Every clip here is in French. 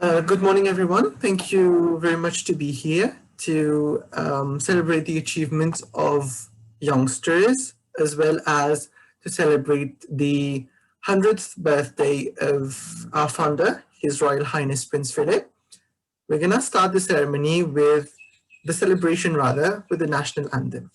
Good morning, everyone. Thank you very much to be here to celebrate the achievements of youngsters, as well as to celebrate the 100th birthday of our founder, His Royal Highness Prince Philip. We're going to start the ceremony with the celebration, rather, with the national anthem.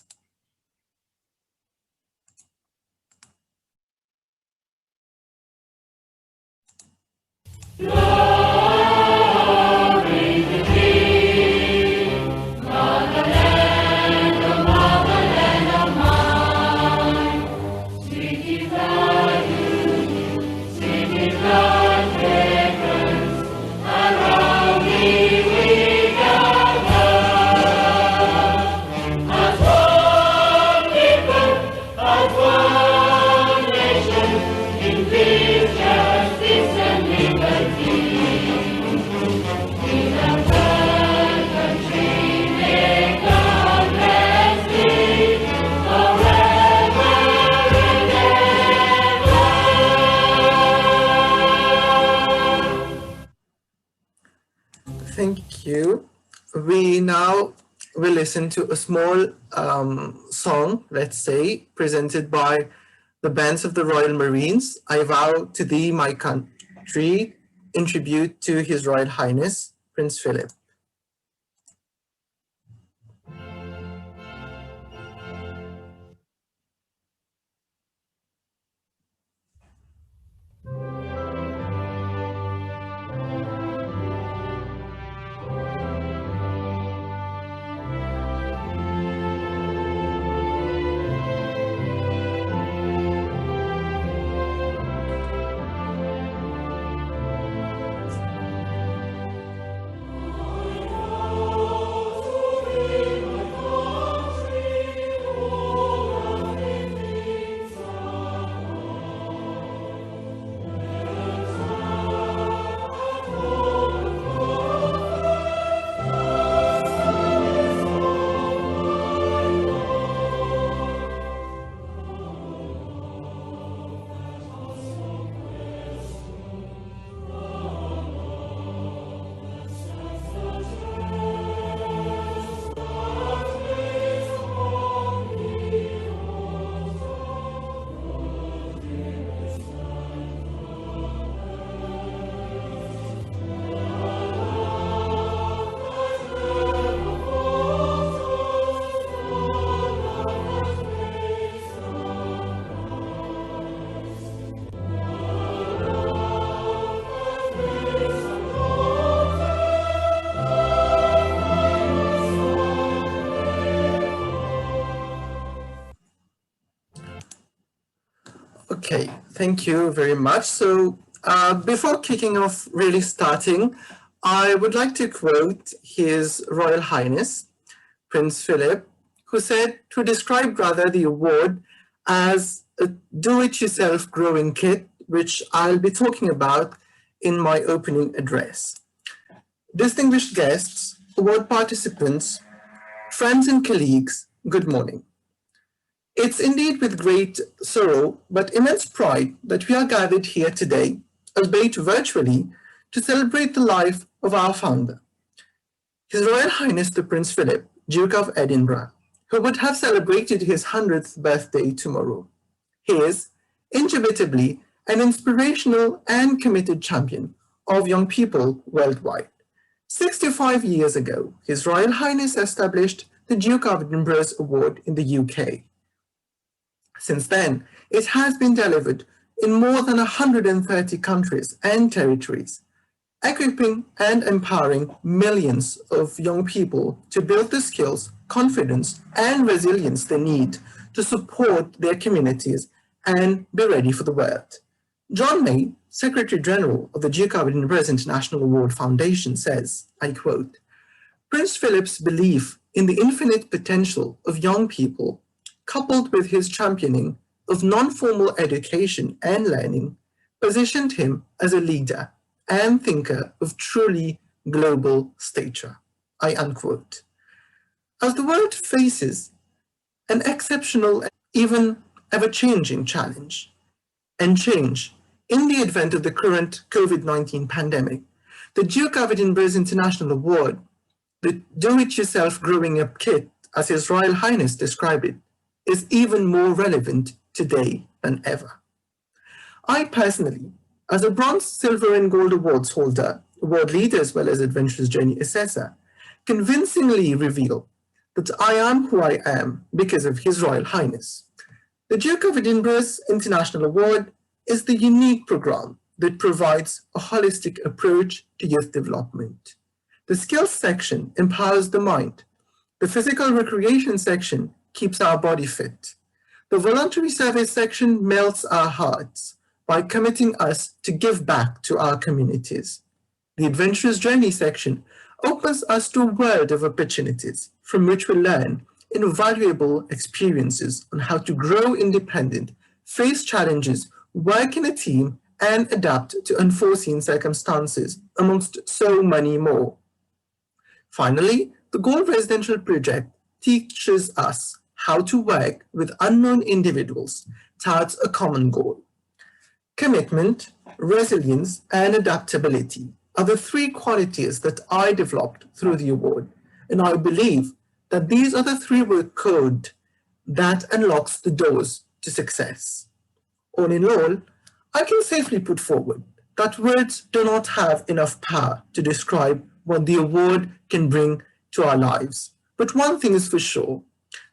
Thank you. We now will listen to a small song, let's say, presented by the bands of the Royal Marines. I vow to thee, my country, in tribute to His Royal Highness, Prince Philip. Okay, thank you very much. So before kicking off, really starting, I would like to quote His Royal Highness, Prince Philip, who said to describe rather the award as a do-it-yourself growing kit, which I'll be talking about in my opening address. Distinguished guests, award participants, friends and colleagues, good morning. It's indeed with great sorrow but immense pride that we are gathered here today, albeit virtually, to celebrate the life of our founder, His Royal Highness the Prince Philip, Duke of Edinburgh, who would have celebrated his 100th birthday tomorrow. He is, indubitably, an inspirational and committed champion of young people worldwide. 65 years ago, His Royal Highness established the Duke of Edinburgh's Award in the UK. Since then, it has been delivered in more than 130 countries and territories, equipping and empowering millions of young people to build the skills, confidence, and resilience they need to support their communities and be ready for the world. John May, Secretary General of the Duke of Edinburgh's International Award Foundation, says, I quote, "Prince Philip's belief in the infinite potential of young people, coupled with his championing of non-formal education and learning, positioned him as a leader and thinker of truly global stature." I unquote. As the world faces an exceptional, even ever-changing challenge and change in the advent of the current COVID-19 pandemic, The Duke of Edinburgh's International Award, the do-it-yourself growing up kit, as His Royal Highness described it, is even more relevant today than ever. I personally, as a bronze, silver, and gold awards holder, award leader, as well as Adventurous Journey assessor, convincingly reveal that I am who I am because of His Royal Highness. The Duke of Edinburgh's International Award is the unique program that provides a holistic approach to youth development. The skills section empowers the mind. The physical recreation section keeps our body fit. The voluntary service section melts our hearts by committing us to give back to our communities. The adventurous journey section opens us to a world of opportunities from which we learn invaluable experiences on how to grow independent, face challenges, work in a team, and adapt to unforeseen circumstances, amongst so many more. Finally, the Gold Residential Project teaches us how to work with unknown individuals towards a common goal. Commitment, resilience, and adaptability are the three qualities that I developed through the award, and I believe that these are the three-word code that unlocks the doors to success. All in all, I can safely put forward that words do not have enough power to describe what the award can bring to our lives. But one thing is for sure,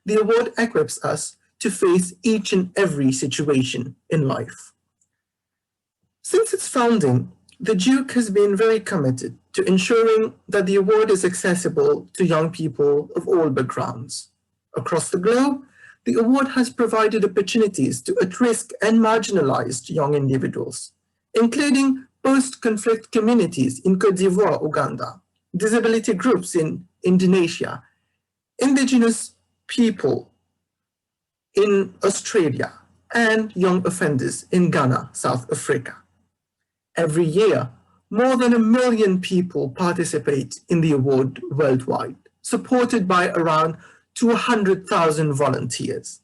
the award equips us to face each and every situation in life. Since its founding, the Duke has been very committed to ensuring that the award is accessible to young people of all backgrounds. Across the globe, the award has provided opportunities to at-risk and marginalized young individuals, including post-conflict communities in Côte d'Ivoire, Uganda, disability groups in Indonesia, indigenous people in Australia, and young offenders in Ghana, South Africa. Every year, more than 1 million people participate in the award worldwide, supported by around 200,000 volunteers.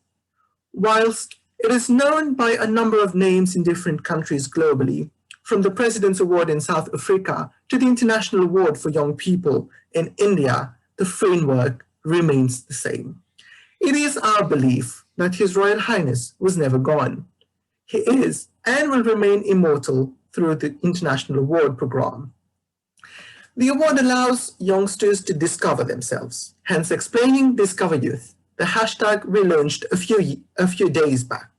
Whilst it is known by a number of names in different countries globally, from the President's Award in South Africa to the International Award for Young People in India, the framework remains the same. It is our belief that His Royal Highness was never gone. He is and will remain immortal through the International Award Programme. The award allows youngsters to discover themselves, hence explaining Discover Youth, the hashtag we launched a few days back.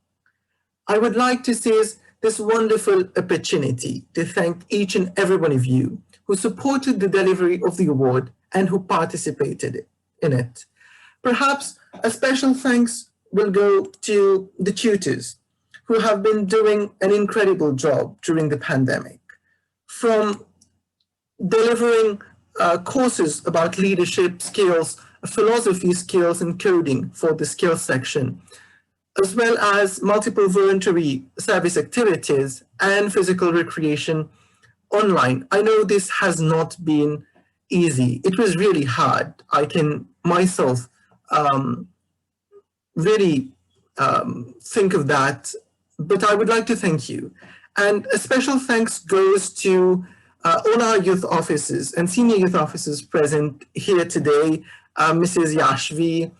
I would like to seize this wonderful opportunity to thank each and every one of you who supported the delivery of the award and who participated in it. Perhaps a special thanks will go to the tutors who have been doing an incredible job during the pandemic, from delivering courses about leadership skills, philosophy skills, and coding for the skills section, as well as multiple voluntary service activities and physical recreation online. I know this has not been easy. It was really hard. I can myself really think of that, but I would like to thank you. And a special thanks goes to all our youth officers and senior youth officers present here today, Mrs. Yashvi,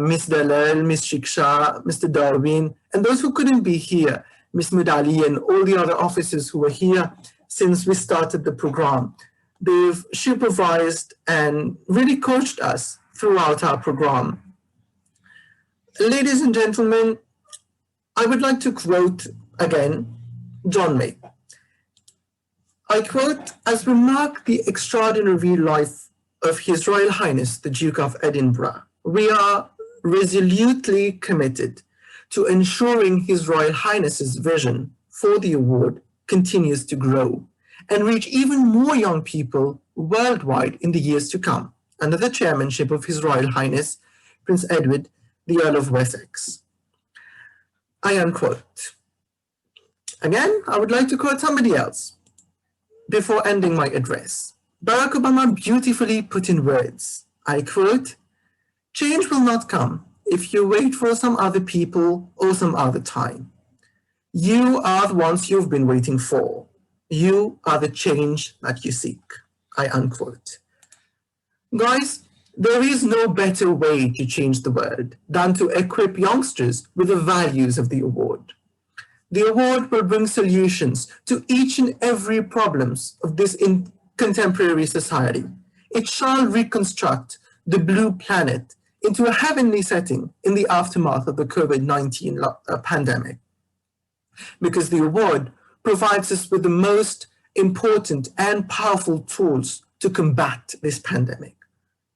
Ms. Dalal, Ms. Shiksha, Mr. Darwin, and those who couldn't be here, Ms. Mudali, and all the other officers who were here since we started the program. They've supervised and really coached us throughout our program. Ladies and gentlemen, I would like to quote again John May. I quote, "As we mark the extraordinary life of His Royal Highness, the Duke of Edinburgh, we are resolutely committed to ensuring His Royal Highness's vision for the award continues to grow and reach even more young people worldwide in the years to come, under the chairmanship of His Royal Highness, Prince Edward, the Earl of Wessex." I unquote. Again, I would like to quote somebody else before ending my address. Barack Obama beautifully put in words, I quote, "Change will not come if you wait for some other people or some other time. You are the ones you've been waiting for. You are the change that you seek, I unquote. Guys, there is no better way to change the world than to equip youngsters with the values of the award. The award will bring solutions to each and every problems of this contemporary society. It shall reconstruct the blue planet into a heavenly setting in the aftermath of the COVID-19 pandemic. Because the award provides us with the most important and powerful tools to combat this pandemic.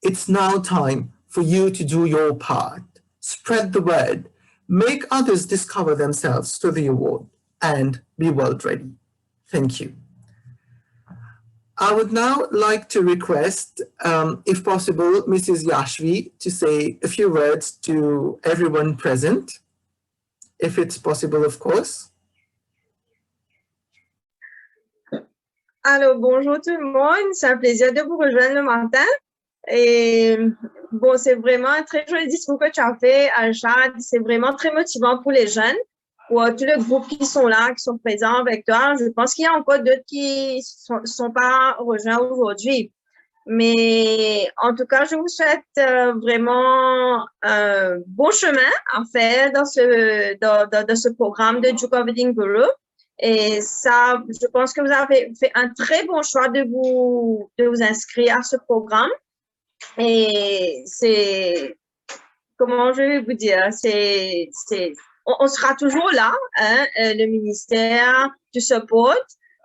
It's now time for you to do your part. Spread the word, make others discover themselves through the award, and be world ready. Thank you. I would now like to request, if possible, Mrs. Yashvi to say a few words to everyone present, if it's possible, of course. Alors, bonjour tout le monde, c'est un plaisir de vous rejoindre le matin. Et bon, c'est vraiment un très joli discours que tu as fait, Alchad. C'est vraiment très motivant pour les jeunes, pour tous les groupes qui sont là, qui sont présents avec toi. Je pense qu'il y a encore d'autres qui ne sont pas rejoints aujourd'hui. Mais en tout cas, je vous souhaite vraiment un bon chemin à faire dans ce programme de Duke of Edinburgh. Et ça, je pense que vous avez fait un très bon choix de vous inscrire à ce programme. Et c'est, comment je vais vous dire, on sera toujours là, hein, le ministère du support,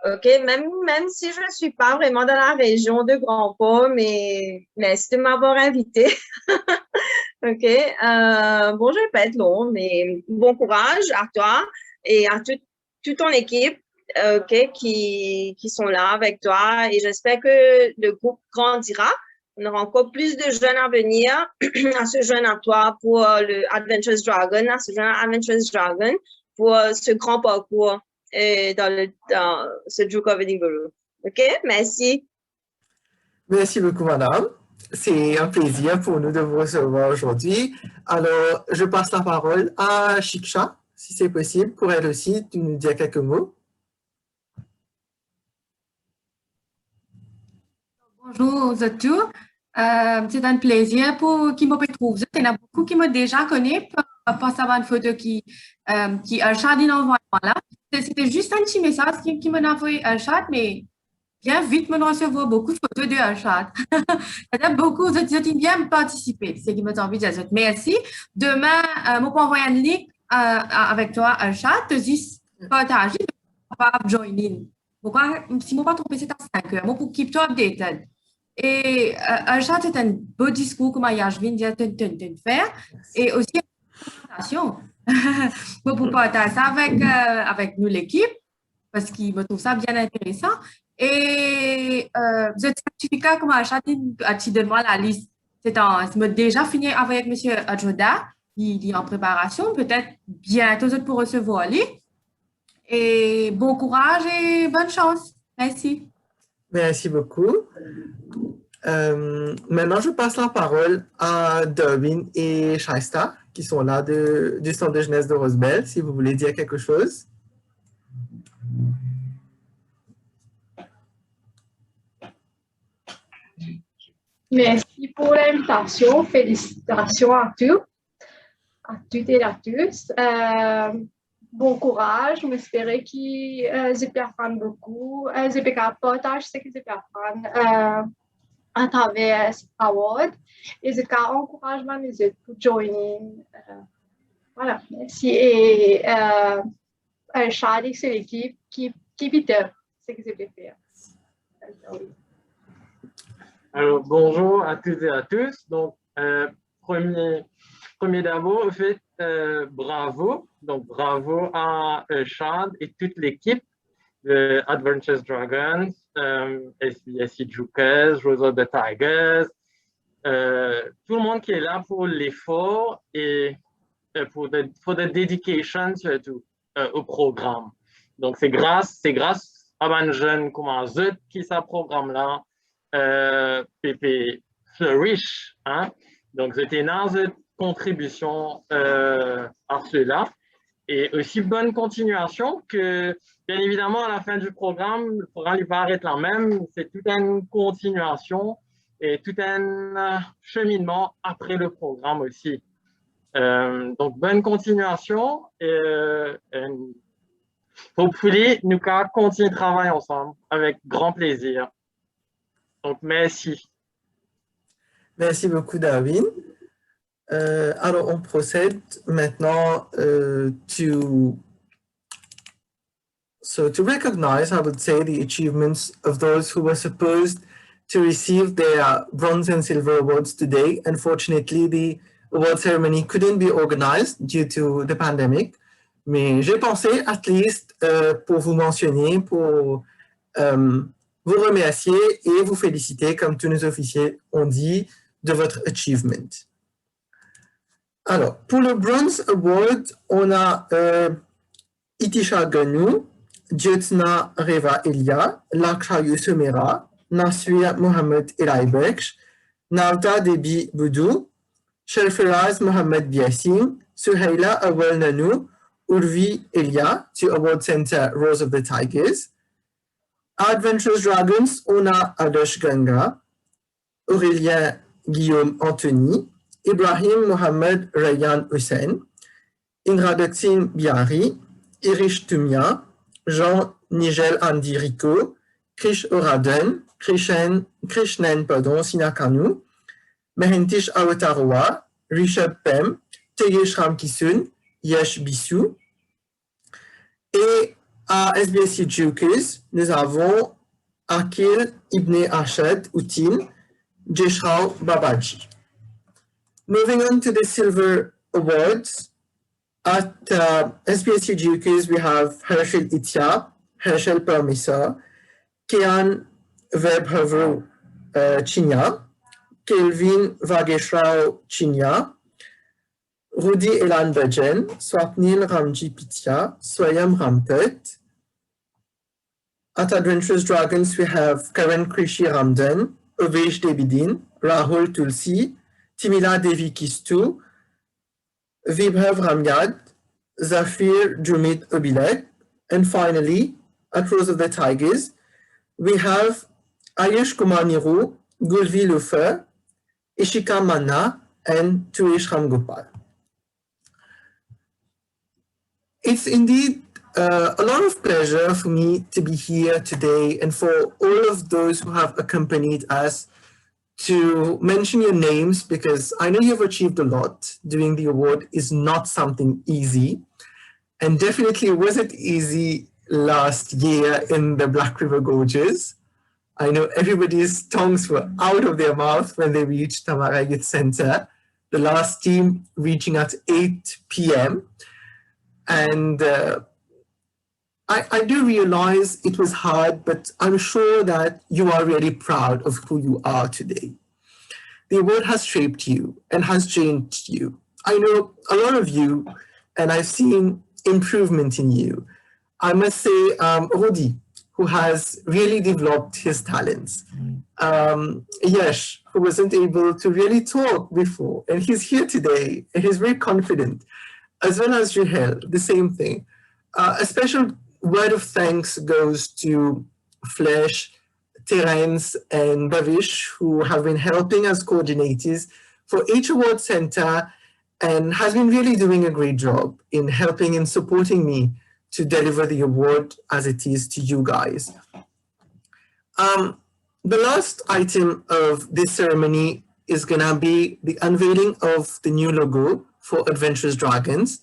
ok, même si je ne suis pas vraiment dans la région de Grand Port, mais merci de m'avoir invité. Ok, bon, je vais pas être long, mais bon courage à toi et à toute ton équipe, ok, qui sont là avec toi, et j'espère que le groupe grandira. On aura encore plus de jeunes à venir, à se joindre à toi pour le Adventures Dragon, à se joindre à Adventures Dragon pour ce grand parcours dans ce Duke of Edinburgh. OK? Merci. Merci beaucoup, madame. C'est un plaisir pour nous de vous recevoir aujourd'hui. Alors, je passe la parole à Shiksha, si c'est possible, pour elle aussi, de nous dire quelques mots. Bonjour à tous. C'est un plaisir pour qui me retrouve. Il y en a beaucoup qui me déjà connaissent par savoir une photo qui Alchad envoie là. C'était juste un petit message qui m'a envoyé Alchad, mais bien vite me recevoir beaucoup de photos de Alchad. Il y a beaucoup de bien participer. C'est qui m'a envie de dire merci. Demain, je peux envoyer un link avec toi Alchad, te dis partager, pas joiner. Pourquoi si je ne me trompe, c'est à 5 heures. Moi pour keep toi updated. Et Alchad, c'est un beau discours comme Yashvin vient de faire, et aussi une présentation pour partager ça avec nous l'équipe, parce qu'il me trouve ça bien intéressant. Et ce certificat comme Alchad a-t-il donné moi la liste, c'est déjà fini avec M. Adjoda, il est en préparation, peut-être bientôt pour recevoir lui. Et bon courage et bonne chance. Merci. Merci beaucoup. Maintenant, je passe la parole à Derwin et Shaista, qui sont là du Centre de jeunesse de Rosebel, si vous voulez dire quelque chose. Merci pour l'invitation. Félicitations à toutes et à tous. Bon courage. J'espère qu'ils apprennent beaucoup. Ils partagent ce qu'ils apprennent à travers cet award. Et je encourage les autres pour joiner. Voilà, merci. Et Alchad, c'est l'équipe qui vit ce qu'ils peuvent faire. Alors, bonjour à toutes et à tous. Donc, premier d'abord, en fait, bravo. Donc, bravo à Alchad et toute l'équipe de Adventures Dragons, SBSC Jukers, Rosa the Tigers, tout le monde qui est là pour l'effort et pour the dedication surtout au programme. Donc, c'est grâce à un jeune comme un autre qui ce programme-là PP flourish. Hein? Donc, c'était une contribution à cela. Et aussi bonne continuation que, bien évidemment, à la fin du programme, le programme il va arrêter là même, c'est toute une continuation et tout un cheminement après le programme aussi. Donc, bonne continuation et hopefully, nous allons continuer de travailler ensemble avec grand plaisir. Donc, merci. Merci beaucoup, Darwin. Alors, on procède maintenant to recognize, I would say, the achievements of those who were supposed to receive their bronze and silver awards today. Unfortunately, the award ceremony couldn't be organized due to the pandemic. Mais j'ai pensé, at least, pour vous mentionner, pour vous remercier et vous féliciter, comme tous nos officiers ont dit, de votre achievement. Alors, pour le Bronze Award, on a Itisha Ganou, Jyotsna Reva Elia, Lakshya Yusumera, Nasria Mohamed Elaibeksh, Navta Debi Boudou, Sherfiraz Mohamed Biassine, Suhaila Awal Nanou, Urvi Elia, to Award Center Rose of the Tigers. Adventurous Dragons, on a Adosh Ganga, Aurélien Guillaume Anthony, Ibrahim Mohamed Rayan Hussein, Indradatin Biari, Irish Tumia, Jean-Nigel Andy Rico, Krish Oraden, Krishnan Sinakanu, Mehentish Awataroa, Rishabh Pem, Tegesh Ramkisun, Yesh Bissou. Et à SBSC Jukers, nous avons Akil Ibn Ashed Outin, Jeshrao Babaji. Moving on to the Silver Awards, at SBSC Jukers, we have Herschel Itya, Herschel Permissa, Kian Webhavru Chinya, Kelvin Vageshrao Chinya, Rudy Elan Bajen, Swapnil Ramji Pitya, Swayam Rampet. At Adventurous Dragons, we have Karen Krishi Ramdan, Ovesh Debidin, Rahul Tulsi, Timila Devi Kistu, Vibhav Ramyad, Zafir Jumit Obilek, and finally, at Rose of the Tigers, we have Ayush Kumar Niru, Gulvi Lufer, Ishika Manna, and Tuish Ramgopal. It's indeed a lot of pleasure for me to be here today and for all of those who have accompanied us to mention your names, because I know you've achieved a lot. Doing the award is not something easy, and definitely wasn't easy last year in the Black River Gorges. I know everybody's tongues were out of their mouth when they reached Tamara Youth Center, the last team reaching at 8 p.m. And I do realize it was hard, but I'm sure that you are really proud of who you are today. The award has shaped you and has changed you. I know a lot of you, and I've seen improvement in you. I must say, Rudy, who has really developed his talents. Yash, who wasn't able to really talk before, and he's here today, and he's very confident, as well as Juhel, the same thing. A special word of thanks goes to Flesh, Terence, and Bavish, who have been helping as coordinators for each award center and has been really doing a great job in helping and supporting me to deliver the award as it is to you guys. The last item of this ceremony is gonna be the unveiling of the new logo for Adventurous Dragons,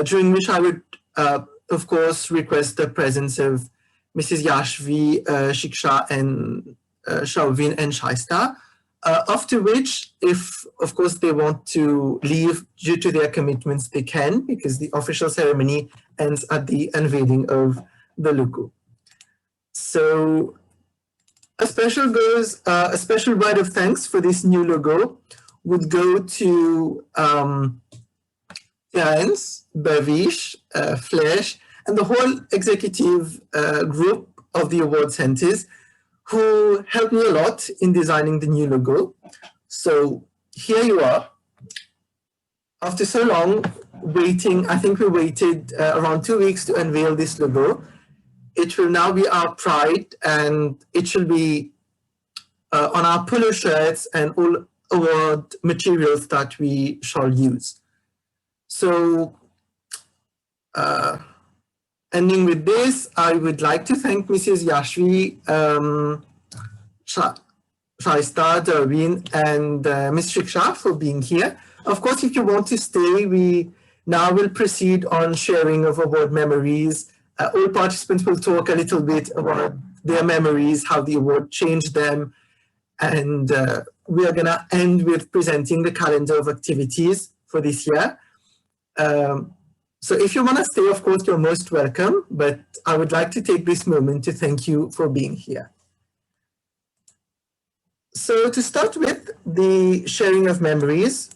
during which I would, of course, request the presence of Mrs. Yashvi, Shiksha, and Shalvin and Shaista, after which, if, of course, they want to leave due to their commitments, they can, because the official ceremony ends at the unveiling of the logo. So a special word of thanks for this new logo would go to Terence, Bavish, Flesh, and the whole executive group of the award centers who helped me a lot in designing the new logo. So here you are. After so long, waiting. I think we waited around 2 weeks to unveil this logo. It will now be our pride, and it shall be on our polo shirts and all award materials that we shall use. So, ending with this, I would like to thank Mrs. Yashvi, Shaista, Darwin, and Ms. Shiksha for being here. Of course, if you want to stay, we now will proceed on sharing of award memories. All participants will talk a little bit about their memories, how the award changed them, and we are gonna end with presenting the calendar of activities for this year. So if you wanna stay, of course, you're most welcome, but I would like to take this moment to thank you for being here. So to start with the sharing of memories,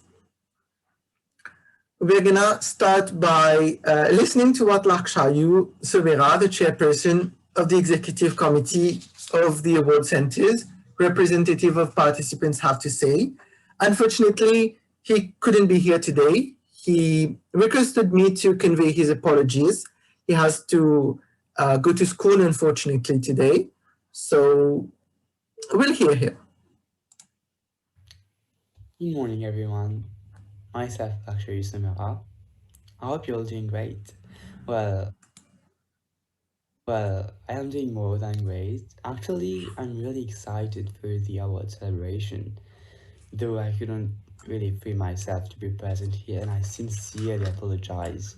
we're gonna start by listening to what Lakshayu Sovera, the chairperson of the executive committee of the award centers, representative of participants, have to say. Unfortunately, he couldn't be here today. He requested me to convey his apologies. He has to go to school, unfortunately, today. So we'll hear him. Good morning, everyone. Myself, Lakshayu Sovera. I hope you're all doing great. Well, I am doing more than great. Actually, I'm really excited for the award celebration, though I couldn't really free myself to be present here, and I sincerely apologize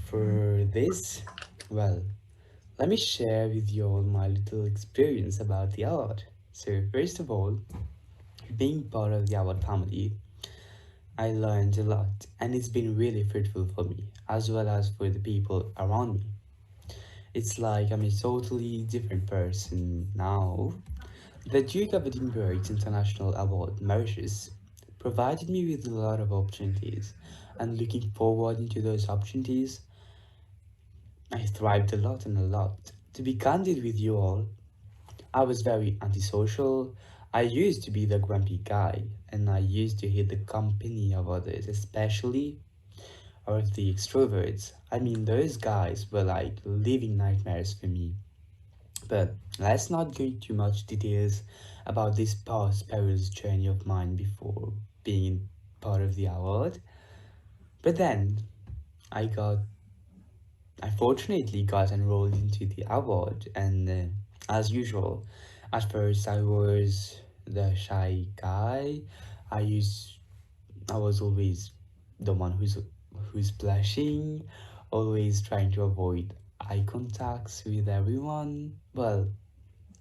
for this. Well, let me share with you all my little experience about the award. So, first of all, being part of the award family, I learned a lot, and it's been really fruitful for me, as well as for the people around me. It's like I'm a totally different person now. The Duke of Edinburgh's International Award, Mauritius, provided me with a lot of opportunities, and looking forward into those opportunities, I thrived a lot and a lot. To be candid with you all, I was very antisocial. I used to be the grumpy guy, and I used to hate the company of others, especially of the extroverts. I mean, those guys were like living nightmares for me. But let's not go into much details about this past perilous journey of mine before being part of the award. But then I fortunately got enrolled into the award, and as usual, at first I was the shy guy. I was always the one who's blushing, always trying to avoid eye contacts with everyone. Well,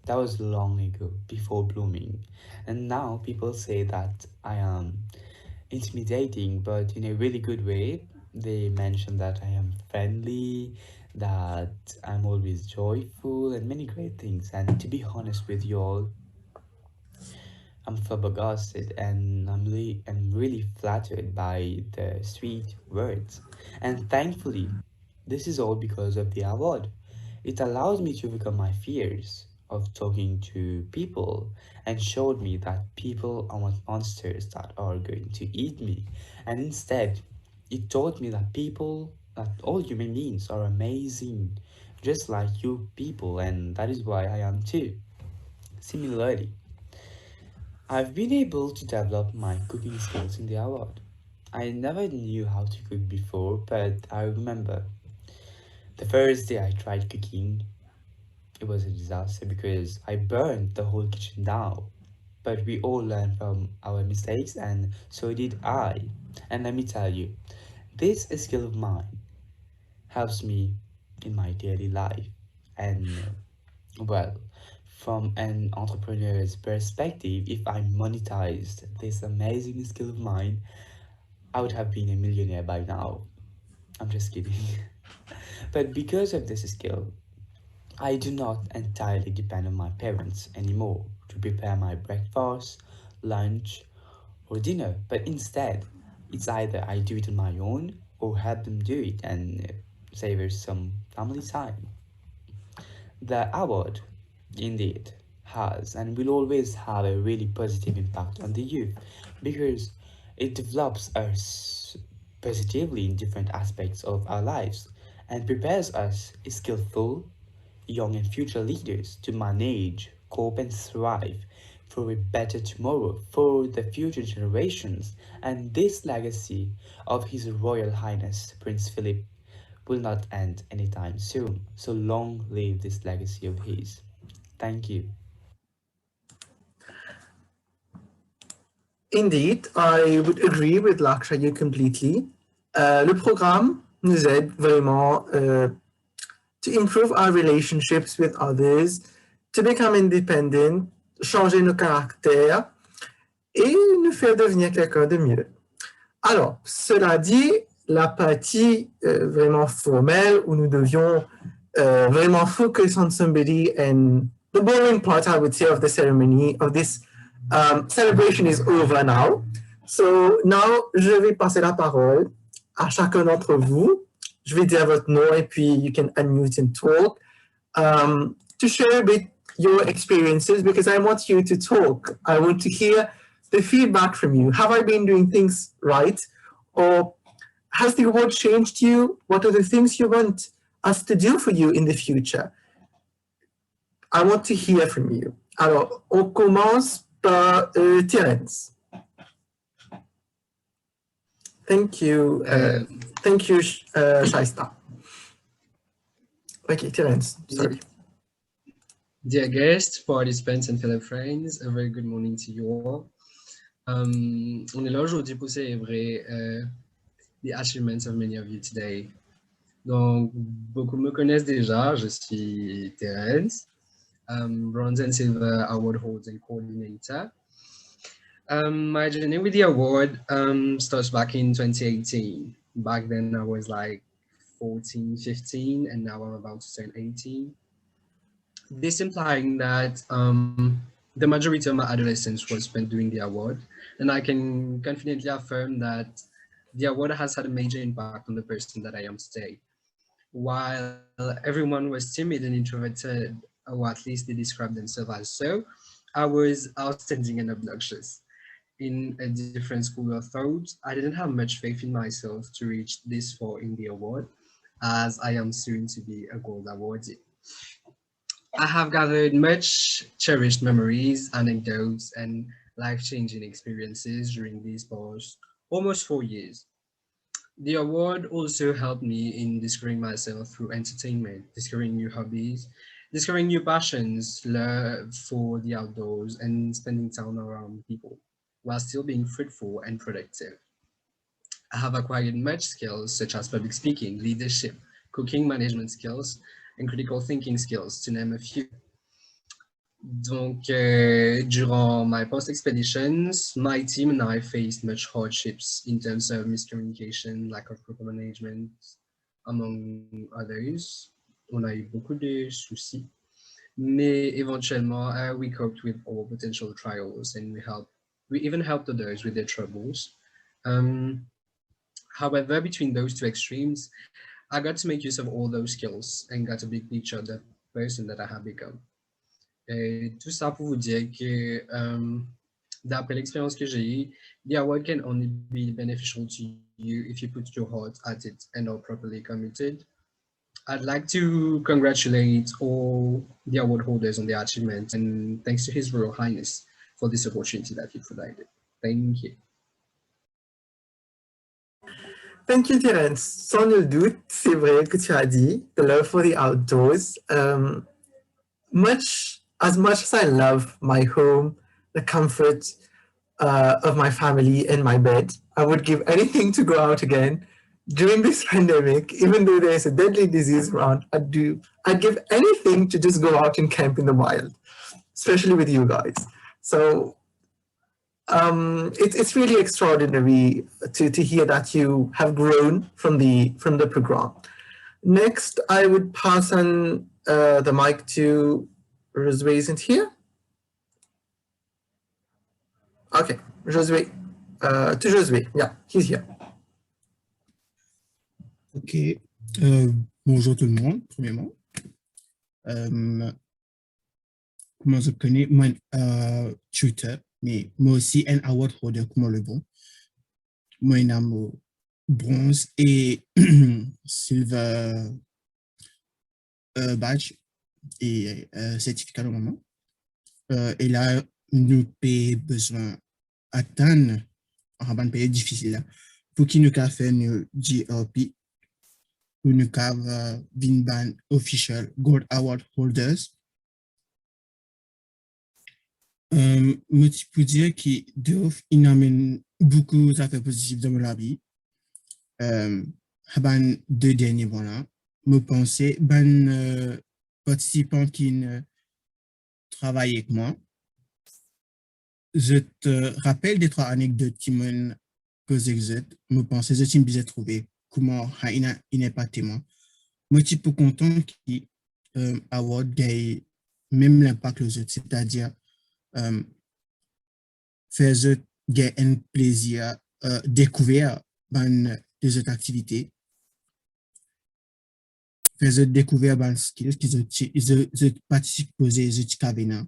that was long ago, before blooming. And now people say that I am intimidating, but in a really good way. They mention that I am friendly, that I'm always joyful, and many great things. And to be honest with you all, I'm flabbergasted, and I'm really flattered by the sweet words. And thankfully, this is all because of the award. It allows me to overcome my fears of talking to people, and showed me that people are not monsters that are going to eat me. And instead, it taught me that all human beings are amazing, just like you people, and that is why I am too. Similarly, I've been able to develop my cooking skills in the award. I never knew how to cook before, but I remember the first day I tried cooking, it was a disaster because I burned the whole kitchen down. But we all learn from our mistakes, and so did I. And let me tell you, this skill of mine helps me in my daily life. And well, from an entrepreneur's perspective, if I monetized this amazing skill of mine, I would have been a millionaire by now. I'm just kidding. But because of this skill, I do not entirely depend on my parents anymore to prepare my breakfast, lunch, or dinner, but instead, it's either I do it on my own or help them do it and savor some family time. The award, indeed, has and will always have a really positive impact on the youth because it develops us positively in different aspects of our lives and prepares us skillful, young and future leaders to manage, cope and thrive for a better tomorrow for the future generations. And this legacy of His Royal Highness Prince Philip will not end anytime soon. So long live this legacy of his. Thank you. Indeed, I would agree with Lakshayu completely. Le programme nous aide vraiment to improve our relationships with others, to become independent, changer nos caractères et nous faire devenir quelqu'un de mieux. Alors, cela dit, la partie vraiment formelle où nous devions vraiment focus on somebody and the boring part, I would say, of the ceremony, of this celebration is over now. So now, je vais passer la parole à chacun d'entre vous. Je vais dire votre nom et puis you can unmute and talk to share a bit your experiences because I want you to talk. I want to hear the feedback from you. Have I been doing things right? Or has the award changed you? What are the things you want us to do for you in the future? I want to hear from you. Alors, on commence par Terence. Thank you. Thank you, Shaista. Okay, Terence, sorry. Dear guests, participants and fellow friends, a very good morning to you all. On est là aujourd'hui pour célébrer the achievements of many of you today. Donc, beaucoup me connaissent déjà, je suis Terence, Bronze and Silver Award holder and coordinator. My journey with the award starts back in 2018. Back then I was like 14, 15, and now I'm about to turn 18. This implying that the majority of my adolescence was spent doing the award, and I can confidently affirm that the award has had a major impact on the person that I am today. While everyone was timid and introverted, or at least they described themselves as so, I was outstanding and obnoxious. In a different school of thought, I didn't have much faith in myself to reach this far in the award, as I am soon to be a gold awardee. I have gathered much cherished memories, anecdotes, and life-changing experiences during these past almost 4 years. The award also helped me in discovering myself through entertainment, discovering new hobbies, discovering new passions, love for the outdoors, and spending time around people, while still being fruitful and productive. I have acquired much skills such as public speaking, leadership, cooking management skills, and critical thinking skills, to name a few. Donc, durant my past expeditions, my team and I faced much hardships in terms of miscommunication, lack of proper management, among others. On a eu beaucoup de soucis, mais éventuellement, we coped with all potential trials, and we even helped others with their troubles. However, between those two extremes, I got to make use of all those skills and got a big picture of the person that I have become. Et tout ça pour vous dire que d'après l'expérience que j'ai eue, the award can only be beneficial to you if you put your heart at it and are properly committed. I'd like to congratulate all the award holders on their achievements, and thanks to His Royal Highness for this opportunity that he provided. Thank you. Thank you, Terence. Sans nul doute, c'est vrai que tu as dit, the love for the outdoors. As much as I love my home, the comfort of my family and my bed, I would give anything to go out again. During this pandemic, even though there's a deadly disease around, I'd give anything to just go out and camp in the wild, especially with you guys. So it's really extraordinary to hear that you have grown from the program. Next, I would pass on the mic to Josué. Isn't here? Okay, Josué. To Josué. Yeah, he's here. Ok. Bonjour tout le monde, premièrement. Comment je connais? Moi, tuteur, mais moi aussi un award holder comme le bon. Moi, bronze et silver badge et certificat normalement. Et là, nous avons besoin d'atteindre un période difficile là, pour qui nous avons fait une GLP, pour nous avons Vinban Official Gold Award Holders. Je peux dire qu'il amène beaucoup d'affaires positives dans ma vie. Deux derniers mois là, je pensais participants qui travaillent avec moi. Je te rappelle des 3 anecdotes qui m'ont causé que je pensais que je me trouvé comment il n'est pas témoin. Moi, je suis content qu'il avoir même l'impact que les autres, c'est-à-dire faire un plaisir découvrir des autres activités, faire découvrir des skills qu'ils participent aux études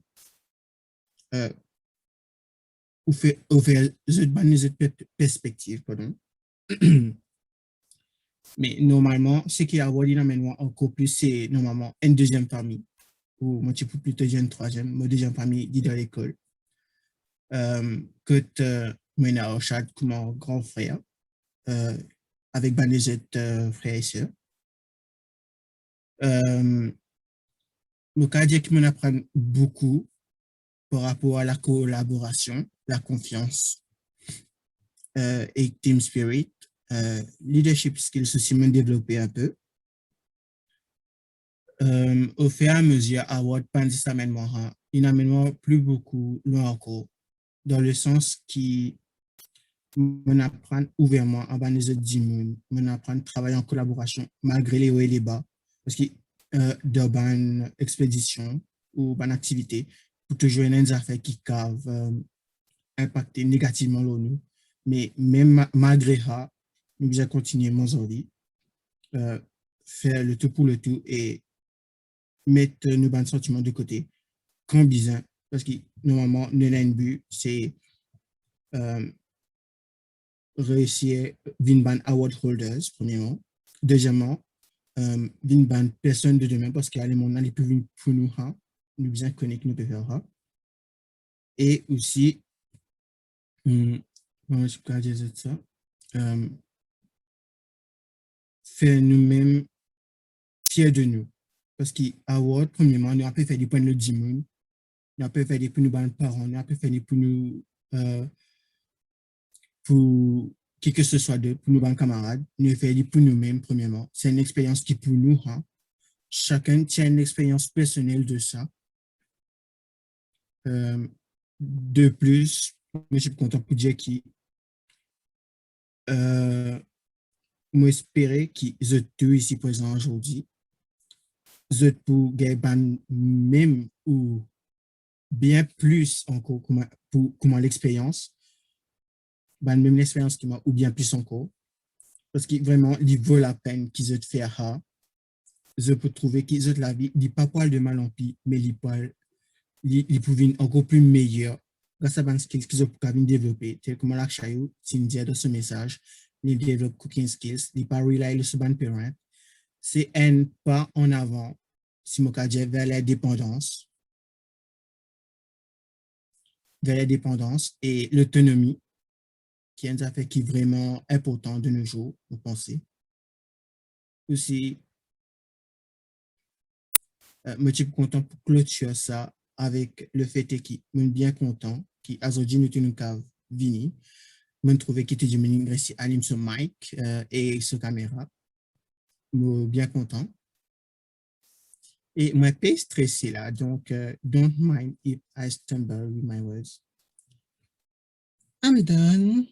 ou faire des perspectives, pardon. Mais normalement, ce qui a encore plus, c'est normalement une deuxième famille, ou moi, je peux plutôt dire une troisième, ma deuxième famille dit dans l'école. Que moi, je suis comme un grand frère, avec des autres frères et sœurs. Le cas dit que m'en apprend beaucoup par rapport à la collaboration, la confiance et team spirit. Leadership skills aussi m'ont développé un peu. Au fur et à mesure, Award Pandis il amène plus beaucoup loin encore, dans le sens qui m'en apprend ouvertement à les autres dimanches, m'en apprend à travailler en collaboration malgré les hauts et les bas, parce que dans une expédition ou une activité, pour toujours une affaire qui peuvent impacter négativement l'ONU, mais même malgré ça, nous devons continuer mon envie, faire le tout pour le tout et mettre nos bons sentiments de côté, quand besoin, parce que normalement, notre but, c'est réussir Vinban Award Holders, premièrement. Deuxièmement, Vinban personne de demain, parce qu'il y a les mondes les plus pour nous, nous besoin connaître nous pouvons faire. Et aussi, je peux dire ça, faire nous-mêmes fiers de nous. Parce qu'Award, premièrement, nous avons fait des points de dimanche, nous avons fait des pour nos parents, nous avons fait des pour nous, pour qui que ce soit pour nos camarades, nous avons fait des pour nous-mêmes, premièrement. C'est une expérience qui pour nous, chacun tient une expérience personnelle de ça. De plus, je suis content pour dire moi espérer qu'ils soient tous ici présents aujourd'hui. Pour gagner même ou bien plus encore comment l'expérience, même l'expérience qui m'a ou bien plus encore, parce que vraiment il vaut la peine qu'ils aient fait ça. Je peux trouver qu'ils ont la vie, il pas poil de mal en pis, mais il pouvaient encore plus meilleur grâce à des skills qu'ils ont développé, tel que Malak Chayou, Cindy dans ce message, il développe cooking skills, il pas reliable sur ban parent. C'est un pas en avant, si je peux dire, vers la dépendance et l'autonomie, qui est un affaire qui est vraiment important de nos jours, vous pensez. Aussi, je suis content pour clôturer ça avec le fait que je suis bien content qui aujourd'hui nous sommes venus. Je trouve que tu es allé sur mic et sur caméra. Je suis bien content. Et je suis pas stressé là, donc don't mind if I stumble with my words. I'm done.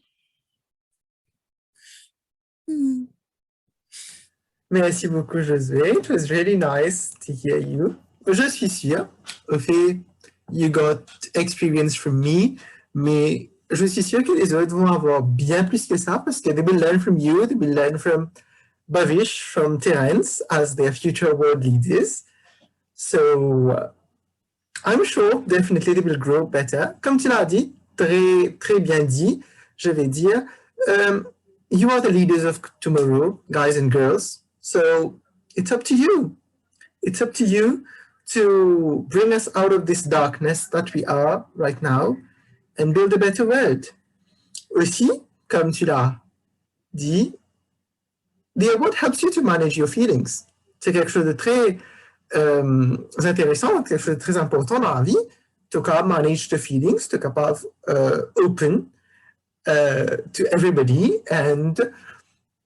Merci beaucoup, Josué. It was really nice to hear you. Je suis sûr, au fait, you got experience from me, mais je suis sûr que les autres vont avoir bien plus que ça parce que they will learn from you, they will learn from Bhavish, from Terence as their future world leaders. So I'm sure definitely they will grow better. Comme tu l'as dit, très bien dit, je vais dire. you are the leaders of tomorrow, guys and girls. So it's up to you. It's up to you to bring us out of this darkness that we are right now and build a better world. Aussi, comme tu l'as dit, the award helps you to manage your feelings. C'est quelque chose de très intéressant, quelque chose de très important dans la vie. Tu es capable de manage the feelings, tu es capable open to everybody and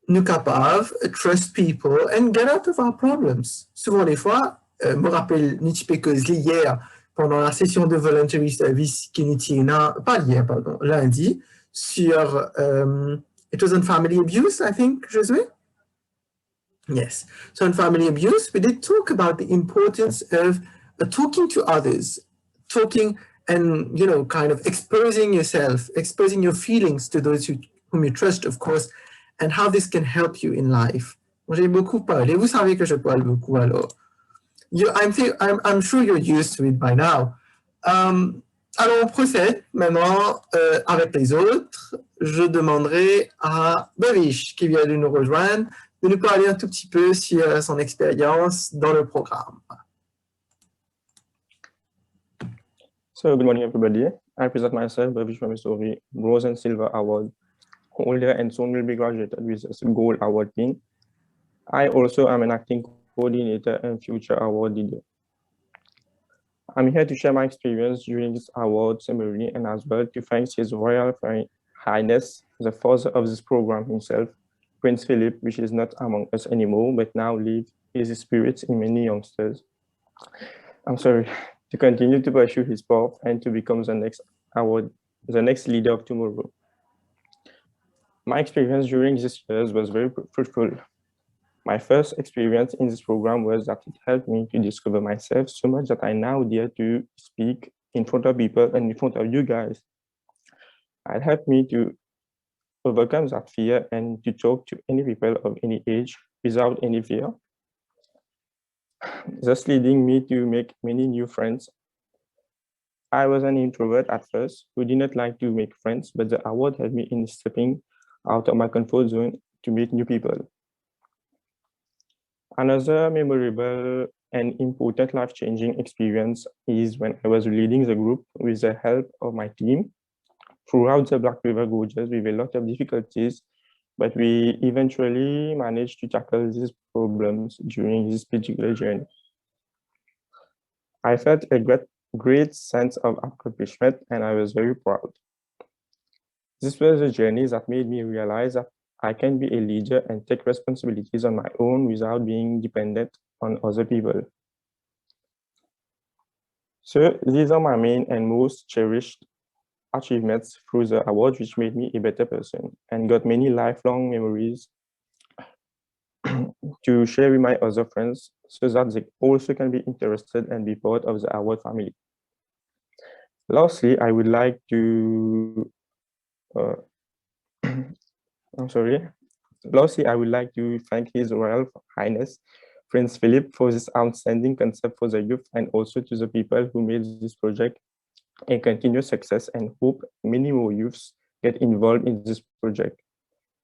nous capables trust people and get out of our problems. Souvent des fois, me rappelle Nietzsche Kozli hier pendant la session de voluntary service qui nous tient, pas hier, pardon, lundi, sur it was on family abuse, I think, Josué? Yes. So on family abuse, we did talk about the importance of talking to others, talking and, you know, kind of exposing yourself, exposing your feelings to those whom you trust, of course, and how this can help you in life. Moi, j'ai beaucoup parlé. Vous savez que je parle beaucoup, alors. I'm sure you're used to it by now. Alors, on procède maintenant avec les autres. Je demanderai à Bavish, qui vient de nous rejoindre, de nous parler un tout petit peu sur son expérience dans le programme. So, good morning, everybody. I present myself, Bavish Mamisori, Bronze and Silver Award holder, and soon will be graduated with a Gold Award pin. I also am an acting coordinator and future award leader. I'm here to share my experience during this award ceremony and as well to thank His Royal Highness, the father of this program himself, Prince Philip, which is not among us anymore, but now lives his spirit in many youngsters. To continue to pursue his path and to become the next leader of tomorrow. My experience during these years was very fruitful. My first experience in this program was that it helped me to discover myself so much that I now dare to speak in front of people and in front of you guys. It helped me to overcome that fear and to talk to any people of any age without any fear, thus leading me to make many new friends. I was an introvert at first who did not like to make friends, but the award helped me in stepping out of my comfort zone to meet new people. Another memorable and important life-changing experience is when I was leading the group with the help of my team throughout the Black River Gorges with a lot of difficulties, but we eventually managed to tackle these problems during this particular journey. I felt a great sense of accomplishment and I was very proud. This was a journey that made me realize that I can be a leader and take responsibilities on my own without being dependent on other people. So these are my main and most cherished achievements through the award, which made me a better person and got many lifelong memories to share with my other friends so that they also can be interested and be part of the award family. Lastly, I would like to Lastly, I would like to thank His Royal Highness, Prince Philip, for this outstanding concept for the youth and also to the people who made this project a continuous success and hope many more youths get involved in this project.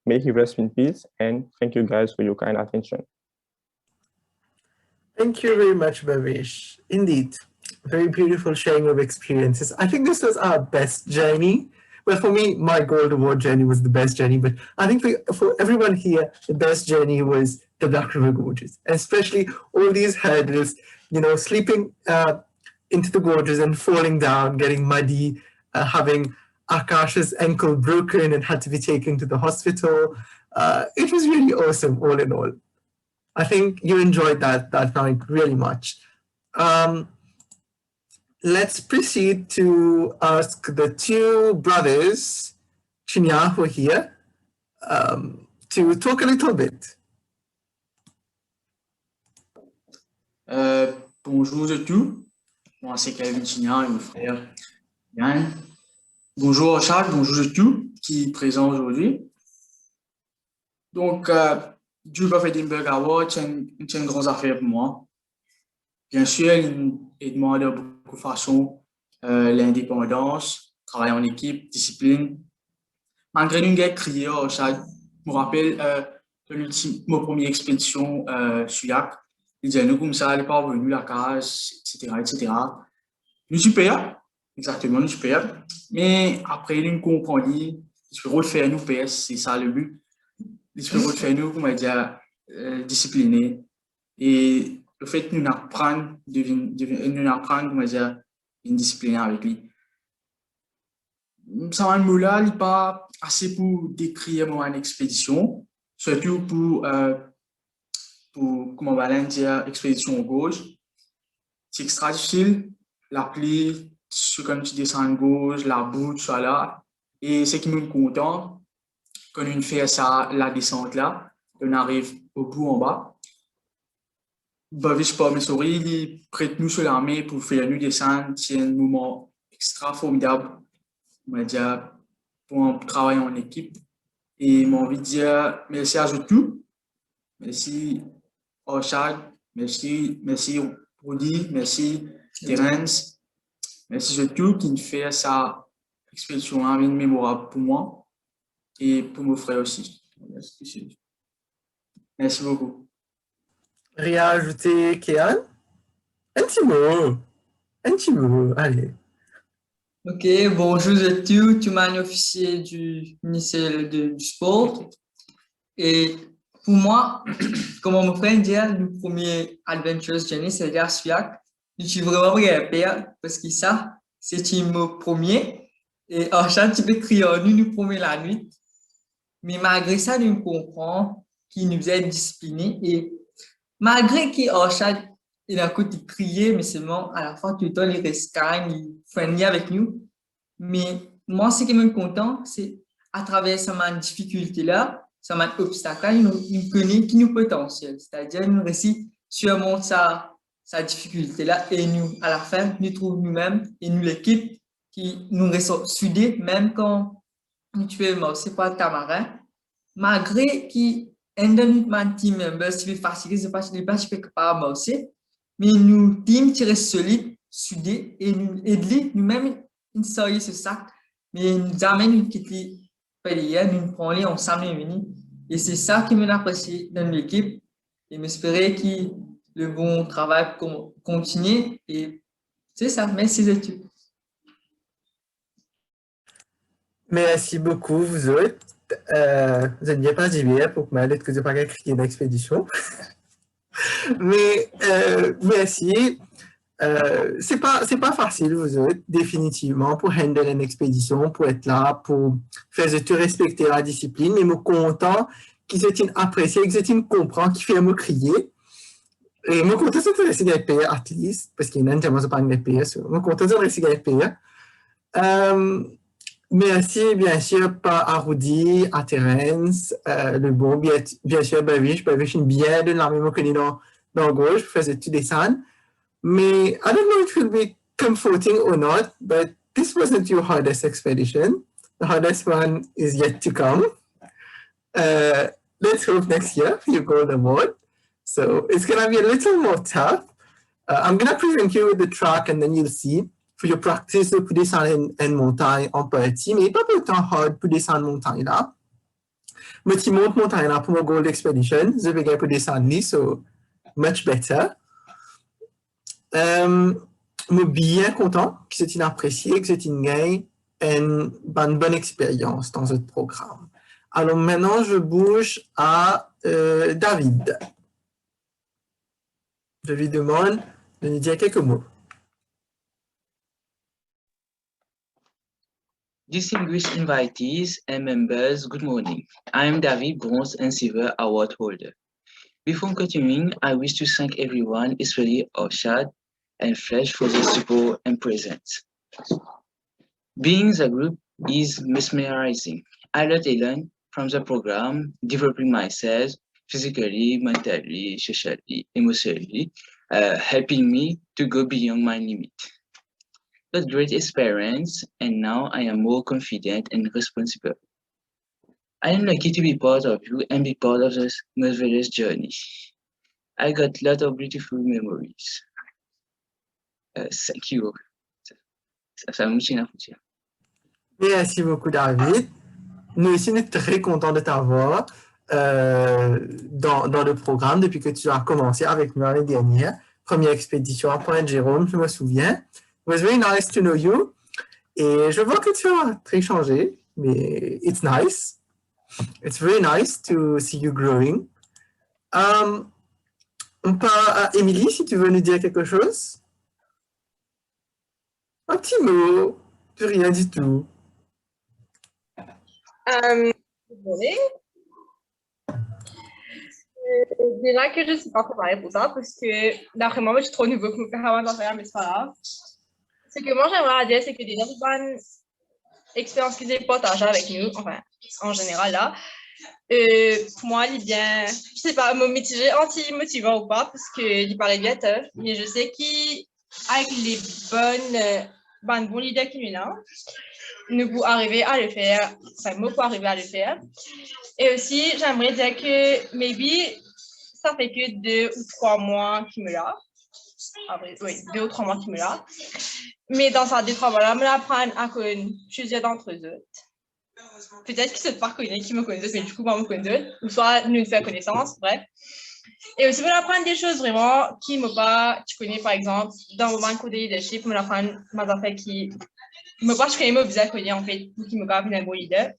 May he rest in peace and thank you guys for your kind attention. Thank you very much, Bavish. Indeed, very beautiful sharing of experiences. I think this was our best journey. Well, for me, my Gold Award journey was the best journey, but I think for everyone here, the best journey was the Black River Gorges, especially all these hurdles, you know, sleeping into the gorges and falling down, getting muddy, having Akash's ankle broken and had to be taken to the hospital. It was really awesome, all in all. I think you enjoyed that night really much. Let's proceed to ask the two brothers, Chinya, who are here, to talk a little bit. Bonjour à tous. Moi, c'est Kevin Chinya et mon frère Yann. Bonjour à chaque, bonjour à tous qui sont présents aujourd'hui. Donc, du Buffett Edinburgh Award, c'est une grosse affaire pour moi. Bien sûr, il demande de beaucoup de façons l'indépendance, travail en équipe, discipline. Malgré nous, crier au chaque, me rappelle de ma première expédition sur Yac. Il disait nous comme ça, elle n'est pas revenue la case, etc., etc. Nous super, exactement, nous super. Mais après, nous comprenons, je peux refaire nous PS, c'est ça le but. Je peux refaire nous, comment dire, discipliner. Et le fait de nous apprendre, comment dire, une discipline avec lui. Ça m'a n'est pas assez pour décrire mon expédition, surtout pour comment on va dire, expédition au gauche. C'est extra difficile, l'appli, quand tu descends à gauche, la boue, tout ça là. Et ce qui me content, quand on fait ça, la descente là, on arrive au bout en bas. Bavish pas mes souris, il prête nous sur la main pour faire nous descendre. C'est un moment extra formidable, on va dire, pour travailler en équipe. Et j'ai envie de dire merci à tous. Merci Orchard, merci Rudy, merci Terence, merci à tous qui ont fait ça expédition mémorable pour moi et pour mes frères aussi. Merci beaucoup. Rien à ajouter, Kéan? Un petit mot, allez. Ok, bonjour à tous, tu m'as un officier du ministère du Sport. Et pour moi, comme mon frère dit, le premier Adventures Journey, c'est à Suyac. Je suis vraiment peur parce que ça, c'est mon premier. Et en chaque tu peux crier, nous promet la nuit. Mais malgré ça, nous comprenons qu'il nous aide disciplinés. Et malgré qu'Orchard, il a côté crier, mais seulement à la fois tout le temps, il reste calme, il friendly avec nous. Mais moi, ce qui me content, c'est à travers cette difficulté-là, cette obstacle, il connaît qui nous potentiel. C'est-à-dire, nous réussissons surmonter sa difficulté-là et nous, à la fin, nous trouvons nous-mêmes et nous, l'équipe, qui nous restons soudés, même quand mutuellement, c'est pas le tamarin, malgré qu'il un de notre team members qui est fatigué, c'est pas capable aussi, mais nous team qui reste solide, soudés et nous aider nous-mêmes une série ce sac, mais nous amène une petite période, nous prenons ensemble et c'est ça qui m'apprécie dans l'équipe et m'espérer que le bon travail continue et c'est ça. Merci à tous. Merci beaucoup, vous autres. Vous n'êtes bien pas dit pour que m'aider que je pas crier d'expédition. Mais merci. C'est pas facile, vous autres, définitivement, pour handler une expédition, pour être là, pour faire tout respecter la discipline. Mais je suis content qu'ils aient apprécié, qu'ils aient compris, qu'ils fait me crier. Et je suis content de rester à payer, at least, parce qu'il y a un jamais pas de payer. Je suis content de rester à payer. Merci bien sûr à Rudy, à Terence, le bon, bien sûr, Bavish bien de la même connu dans gauche, faisait tout descendre. Mais I don't know if it will be comforting or not, but this wasn't your hardest expedition. The hardest one is yet to come. Let's hope next year you go the board. So it's going to be a little more tough. I'm going to present you with the track and then you'll see. For your practice pour descendre une montagne en partie, mais pas autant hard pour descendre une montagne là. Mais tu montes montagne là pour mon goal expedition, je vais gagner pour descendre là, so much better. Je suis bien content que c'est une apprécié, que c'est une gagne, une bonne expérience dans ce programme. Alors maintenant, je bouge à David. Je lui demande de nous dire quelques mots. Distinguished invitees and members, good morning. I am David, Bronze and Silver Award holder. Before continuing, I wish to thank everyone, especially Orchard and Fresh, for their support and presence. Being the group is mesmerizing. I learned a lot from the program, developing myself physically, mentally, socially, emotionally, helping me to go beyond my limit. But great experience, and now I am more confident and responsible. I am lucky to be part of you and be part of this marvelous journey. I got a lot of beautiful memories. Thank you. Merci beaucoup, David. nous aussi, on est très contents de t'avoir dans le programme depuis que tu as commencé avec nous l'année dernière. Première expédition à Pointe-Jérôme, je me souviens. It was very nice to know you. Et je vois que tu as très changé, mais it's nice. It's very nice to see you growing. On part à Émilie, si tu veux nous dire quelque chose. Un petit mot, plus rien du tout. Désolée. Déjà que je ne suis pas préparée pour ça, parce que d'après moi, je suis trop nouveau pour me faire avoir d'affaires, mais c'est pas grave. Ce que moi j'aimerais dire, c'est que déjà, c'est pas une expérience qu'ils aient partagée avec nous, enfin, en général là. Pour moi, il est bien, je sais pas, me mitigé, anti-motivant ou pas, parce qu'il parlait bien, mais je sais qu'avec les bons leaders qui sont là, nous pouvons arriver à le faire, enfin, moi pour arriver à le faire. Et aussi, j'aimerais dire que maybe ça fait que 2 ou 3 mois qu'il me l'a. Oui, 2 ou 3 mois qu'il me l'a. Mais dans ces 2 ou 3 mois-là, me l'apprendre à connaître plusieurs d'entre eux autres. Peut-être qu'ils ne sont pas connus, qui me connaissent, mais du coup, moi, je me connais, ou soit nous faire connaissance, bref. Et aussi, me l'apprendre des choses vraiment qui ne m'ont pas, tu connais, par exemple, dans mon cours de leadership, me l'apprendre des affaires qui ne m'ont pas, je connais, bien connu, en fait, qui ne m'ont pas un bon leader.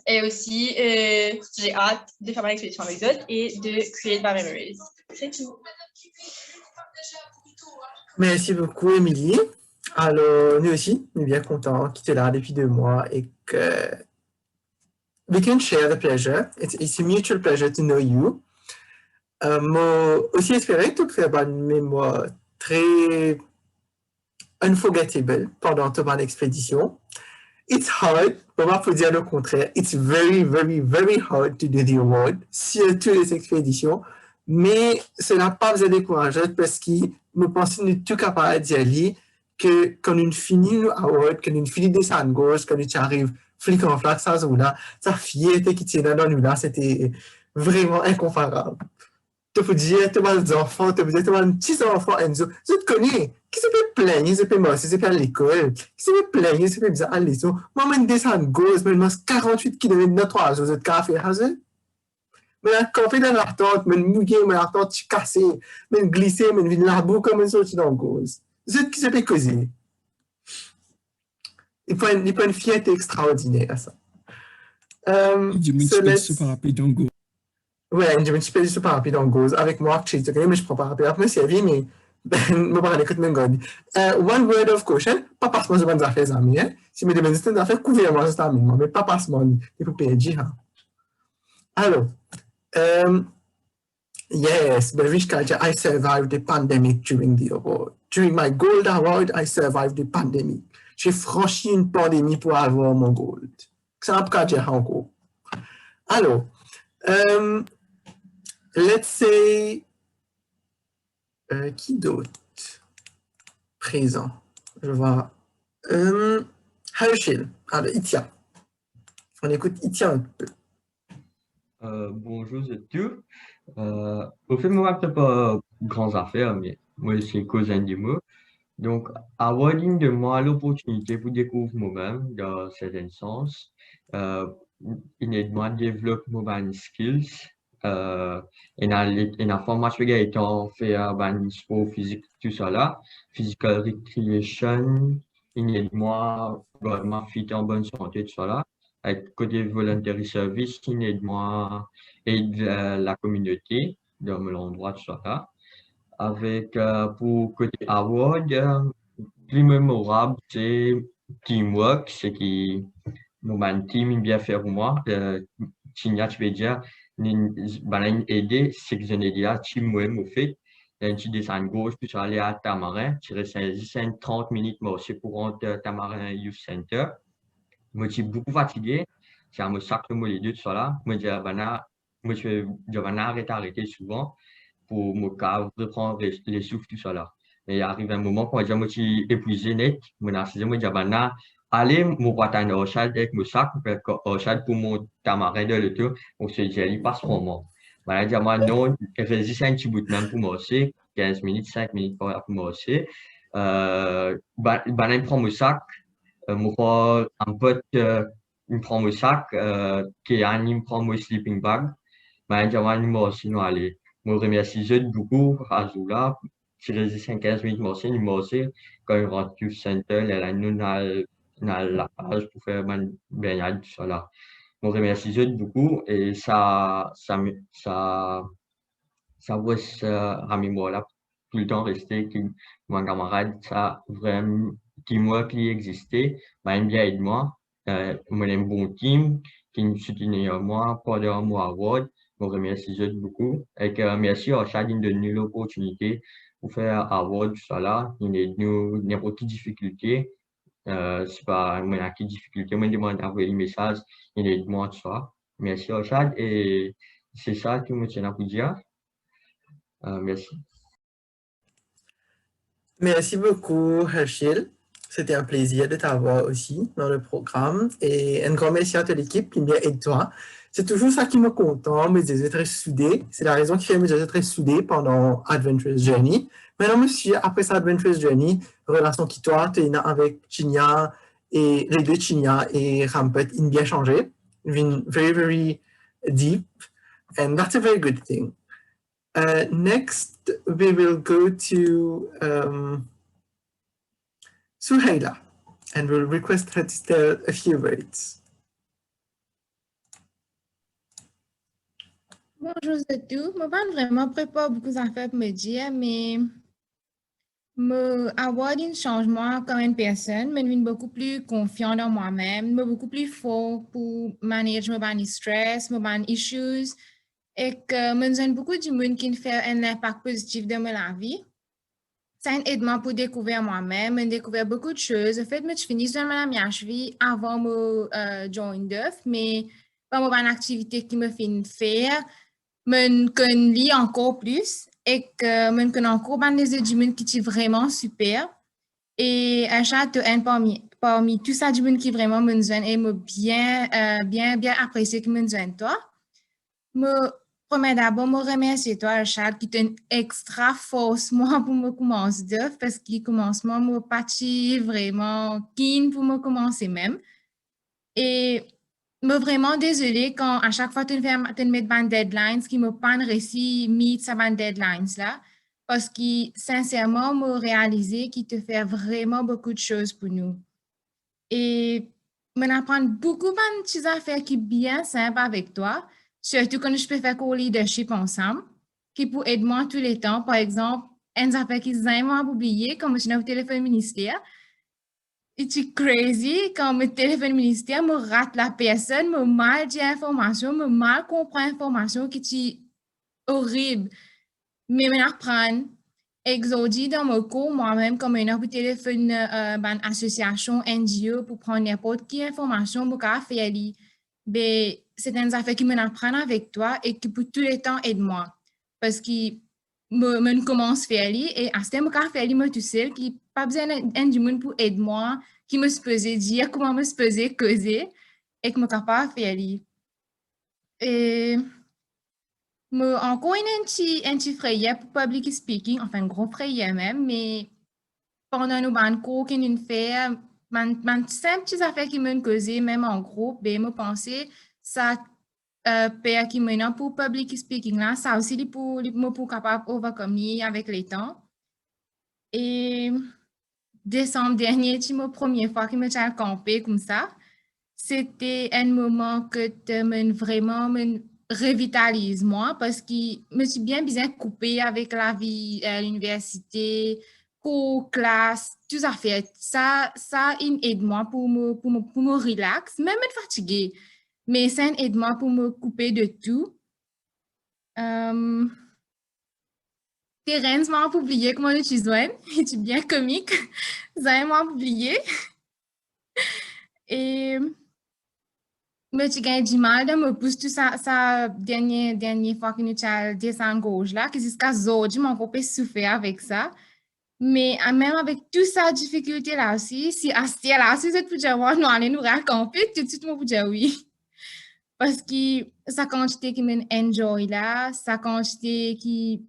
Et aussi, j'ai hâte de faire ma expédition avec eux et de créer ma memories. C'est tout. Merci beaucoup, Émilie. Alors, nous aussi, on est bien contents que tu es là depuis 2 mois et que we can share the pleasure. It's a mutual pleasure to know you. Moi aussi, espérer que tu fais une mémoire très unforgettable pendant ton expédition. It's hard, on va pas dire le contraire. It's very, very, very hard to do the award, surtout les expéditions. Mais cela n'a pas besoin de décourager parce que je pense que nous sommes tous capables de dire que quand on finit l'award, quand on finit des scènes gauche, quand on arrive flic en flac, ça, sa fierté qui tient dans nous là, c'était vraiment incomparable. Tu peux dire, tu as des enfants, tu peux dire, tu as des petits enfants, Enzo, tu te connais, qui se peut plaindre, se peut morcer, se peut à l'école, qui se peut plaindre, se peut bizarre à l'école. Moi, je descends gauche, je mange 48 km dans 3 jours de café, mais la café dans la tente, je mouillé, la tente cassée, je glissé, je viens la boue comme une sortie dans gauche. C'est qui se peut causer. Il faut une fierté extraordinaire à ça. Je me suis super rapide en gauche. Ouais, je me suis super rapide en gauche avec moi, mais je ne prends pas rapide. Après, c'est vie, mais je ne parle pas de mon one word of caution, pas parce que je vais faire ça, mais si je me demande si je vais faire couvertement, c'est ça, mais pas parce que je vais perdre. Alors, yes, Bevishkaja, I survived the pandemic during the award. During my gold award, I survived the pandemic. J'ai franchi une pandémie pour avoir mon gold. C'est un peu dire encore. Alors, let's say, qui d'autre? Présent. Je vois. Herschel. Alors, Itia. On écoute Itia un peu. Bonjour à tous. Au fait, moi, je ne fais pas grandes affaires, mais moi, je suis cousin de moi. Donc, avoir une de moi l'opportunité pour découvrir moi-même dans certains sens, il aide moi à développer mes skills. Et la formation que j'ai fait un sport physique, tout ça là, physical recreation, il aide moi à fit en bonne santé, tout ça là. Avec côté voluntary service, il aide moi aide la communauté dans l'endroit, tout ça là. Avec pour côté award, plus mémorable, c'est teamwork, c'est qui mon team bien fait pour moi. Tigna, tu veux dire, une aider, c'est que je n'ai déjà teamwork au fait. Tu descends gauche, puis tu vas aller à Tamarin, tu restes 30 minutes, moi aussi pour rentrer à Tamarin Youth Center. Moi, je suis beaucoup fatigué, c'est un sacre les deux, tout ça là. Moi, je vais arrêter souvent pour me reprendre les souffles, tout ça là. Et il arrive un moment quand je suis épuisé net, je me dis, allez, je vais attendre au chad avec mon sac, au chad pour mon tamarin de l'auto, on se dit, il passe pour moi. Je dis, non, il fait un petit bout de même pour moi aussi, 15 minutes, 5 minutes pour moi aussi. Je prends mon sac, je prends un pote il prend mon sac, qui il prend mon sleeping bag. Mais j'avais une morceau, nous aller. Je remercie beaucoup à Zula. Si je dis 15 minutes, une morceau, quand il rentre du centre, elle a la page pour faire une baignade, tout ça là. Je remercie beaucoup et ça reste à mémoire là, tout le temps resté, que mon camarade, ça vraiment, qui moi, qui existait, m'a bien aidé moi, mon un bon team, qui me soutenait moi, pendant mon award, je remercie beaucoup, et que merci à chacune de nous l'opportunité pour faire award, tout ça là, il y a nous, n'importe quelle difficulté, c'est pas, moi, à quelle difficulté, moi, demande d'envoyer un message, il y a moi, tout ça. Merci à Chad, et c'est ça que je me tiens à vous dire. Merci. Merci beaucoup, Herschel. C'était un plaisir de t'avoir aussi dans le programme. Et un grand merci à toute l'équipe qui vient et toi. C'est toujours ça qui me contente, mais je très soudé. C'est la raison qui fait que je suis très soudé pendant Adventurous Journey. Maintenant, monsieur, après cette Adventurous Journey, relation qui toi, tu es avec Chinya et les deux Chinya et Rampet, ils ont bien changé. Ils viennent very, very deep. And that's a very good thing. Next, we will go to Suhaila, and we'll request her to tell a few words. Bonjour à tous. Je ne vais pas vraiment préparer beaucoup d'affaires pour me dire, mais me avoir un changement comme une personne, me devient beaucoup plus confiant dans moi-même, me beaucoup plus fort pour manager mes stress, mes issues, et que me donne beaucoup de monde qui fait un impact positif dans ma vie. Ça aide moi pour découvrir moi-même, me découvrir beaucoup de choses. En fait, je finis dans ma vie avant de join d'œuf, mais pas une activité qui me fait faire. Je connais encore plus et que je connais encore des études qui sont vraiment super. Et un chat parmi tout ça, du monde qui vraiment me donne et me bien apprécié que me donne toi. Premier d'abord, je remercie toi, Charles, qui donne extra force moi pour me commencer d'œuf parce qu'il commence moi, me parti vraiment keen pour me commencer même. Et je suis vraiment désolée quand à chaque fois tu mets des deadlines qui me pas réussi meet ces deadlines là parce que sincèrement, je réalisé qu'il te fait vraiment beaucoup de choses pour nous. Et je apprends beaucoup de petites affaires qui sont bien simples avec toi. Surtout quand je peux faire un leadership ensemble, qui peut aider moi tous les temps. Par exemple, une affaire qui est vraiment oubliée, comme je suis au téléphone ministère. C'est crazy quand mon téléphone ministère me rate la personne, me mal dit information, me mal comprend information qui est horrible. Mais je apprends. Exodi dans mon cours, moi-même, comme un téléphone association NGO pour prendre n'importe quelle information, je peux faire. C'est une affaire qui m'apprend avec toi et qui pour tout le temps aide moi. Parce que je commence à faire et à ce temps, je peux faire tout seul, qui pas besoin d'un monde pour aider moi, qui me supposait dire comment me supposait causer et que je suis capable de faire. Et encore un petit frayeur pour public speaking, enfin un gros frayeur même, mais pendant nos cours qu'on nous fait, simple petites affaires qui me causent, même en groupe, je pensais ça père qui maintenant pour public speaking là, ça aussi pour capable overcome avec les temps. Et décembre dernier, c'est ma première fois que je me suis campé comme ça. C'était un moment que me vraiment revitalise moi parce que je me suis bien coupée avec la vie à l'université, cours, classe, tout ça fait. Ça aide moi pour me relax, même être fatiguée. Mais ça aide moi pour me couper de tout. Terence m'a publié comment je suis joigne. C'est bien comique. Ça m'a publié. Et mais tu gagnes du mal de me pousser tout ça dernière fois que nous avons descendu gauche là, que jusqu'à aujourd'hui, mon copain souffert avec ça. Mais même avec toute sa difficulté là aussi, si à ce là, si vous êtes pour dire, nous allons nous raconter, tout de suite, moi, pour dire oui. Parce que sa quantité qui m'enjoy là, sa quantité qui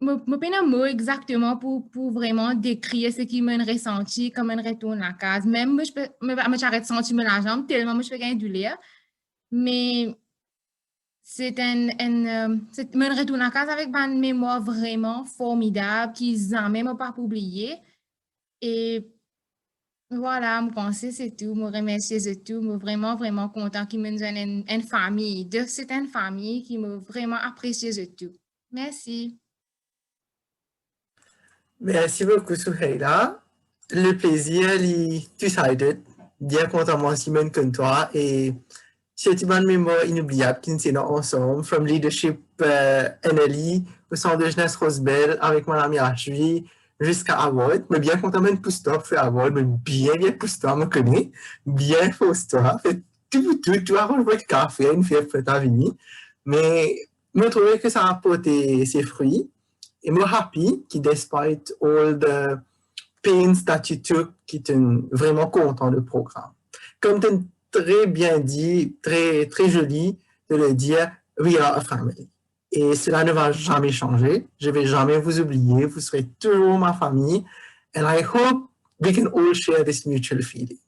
me peine un mot exactement pour vraiment décrire ce qui me ressenti quand je retourne à la case. Même moi, je peux m'arrêter de sentir la jambe tellement moi, je fais gagner du lait. Mais c'est me retourne à la case avec une mémoire vraiment formidable qu'ils n'ont même pas oublié. Et voilà, je pense que c'est tout. Je remercie de tout. Je suis vraiment, vraiment content qu'ils me donnent une famille. C'est une famille qui m'a vraiment apprécié de tout. Merci. Merci beaucoup, Souheila. Le plaisir est two-sided. Bien content, moi, Simone, comme toi. Et c'est une mémoire inoubliable qui nous est ensemble, from leadership NLI, au centre de jeunesse Rosebell, avec mon ami Ashvi, jusqu'à Award. Mais bien content, même pour fait Award, mais bien pour toi, me connais. Bien pour toi. Fait tout, arrange votre café, une fièvre prête à venir. Mais, je trouvais que ça a apporté ses fruits. Et moi, happy, qui, despite all the pains that you took, qui est vraiment content du programme. Comme tu as très bien dit, très, très joli de le dire, we are a family. Et cela ne va jamais changer. Je ne vais jamais vous oublier. Vous serez toujours ma famille. And I hope we can all share this mutual feeling.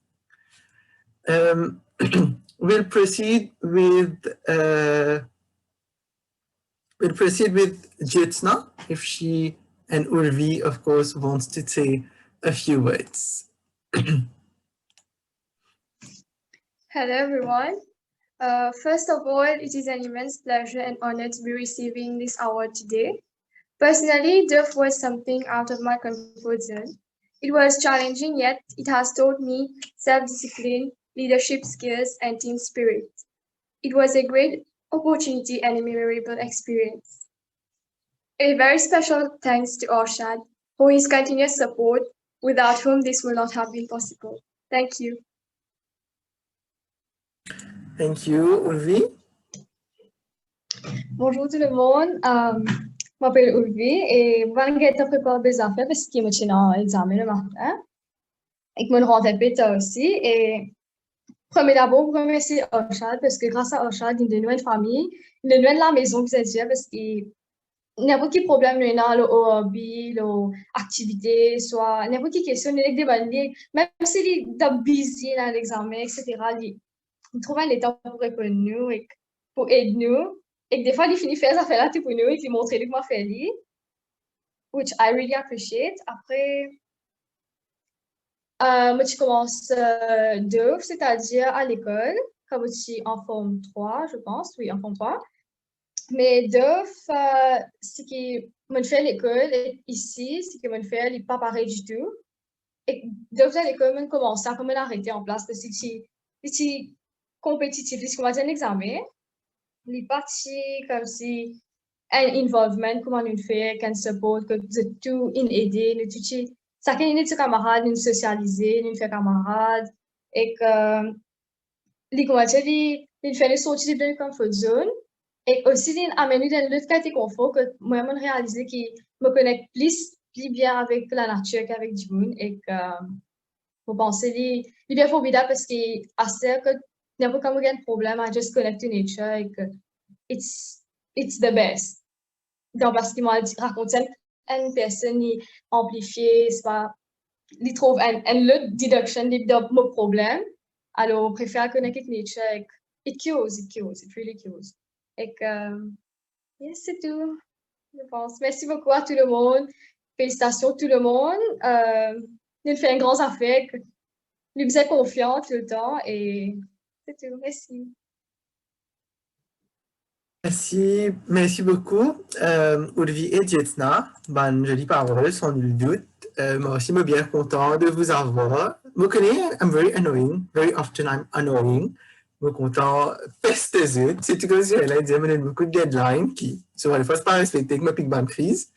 We'll proceed with Jyotsna, if she and Urvi, of course, wants to say a few words. Hello, everyone. First of all, it is an immense pleasure and honor to be receiving this award today. Personally, DUF was something out of my comfort zone. It was challenging, yet it has taught me self-discipline, leadership skills, and team spirit. It was a great opportunity and a memorable experience. A very special thanks to Arshad for his continuous support, without whom this would not have been possible. Thank you. Thank you, Urvi. Bonjour tout le monde, je m'appelle Urvi et je vais préparer des affaires parce que je suis en examen le matin et que je rentre un peu tard aussi. Et d'abord, je remercie Arshad parce que grâce à Arshad, il me donne une famille, il me donne la maison que j'ai parce que n'importe quel problème, il y a le hobby, l'activité, soit n'importe quelle question, il y a des même s'il est busy dans l'examen, etc., il trouve un temps pour répondre nous et pour aider nous. Et que des fois, il finit faire ça affaires-là pour nous et il montre lui comment faire lui, which I really appreciate. Après, moi, je commence DUF, c'est-à-dire à l'école, comme je suis en forme 3, je pense, oui, en forme 3. Mais DUF, ce que je fais à l'école ici, ce que je fais, n'est pas pareil du tout. Et DUF à l'école, je commence à comme arrêter en place parce que c'est compétitif, c'est comme un examen. Les parties comme si un involvement, comment on fait, qu'un support, que tout in aider, nous tout chacun de ses camarades, nous socialiser, nous faire camarades, et que les comment dire, les faire sortir de la comfort zone, et aussi les amener dans l'autre côté confort que moi je réaliser qui me connecte plus bien avec la nature qu'avec du monde, et que vous pensez les bien formidable parce que assez que n'importe quand il y a un problème, I just connect to nature et que it's the best. Donc, parce qu'il m'a raconté une personne amplifiée, c'est pas, il trouve un autre deduction de mon problème, alors on préfère connecter avec nature et it really cures. Et que, yes, c'est tout, je pense. Merci beaucoup à tout le monde. Félicitations tout le monde. Nous faisons un grand affaire. Nous sommes confiants tout le temps et c'est tout. Merci. Merci beaucoup, Urvi et Jyotsna. Bonne jolie parole, sans nul doute. Moi aussi, je suis bien content de vous avoir. Vous connaissez, I'm very annoying. Very often, I'm annoying. Je suis content, peste des autres. C'est tout comme si elle a dit, il y a beaucoup de deadlines qui, souvent, des fois, c'est pas respecté, que ma pique bonne crise.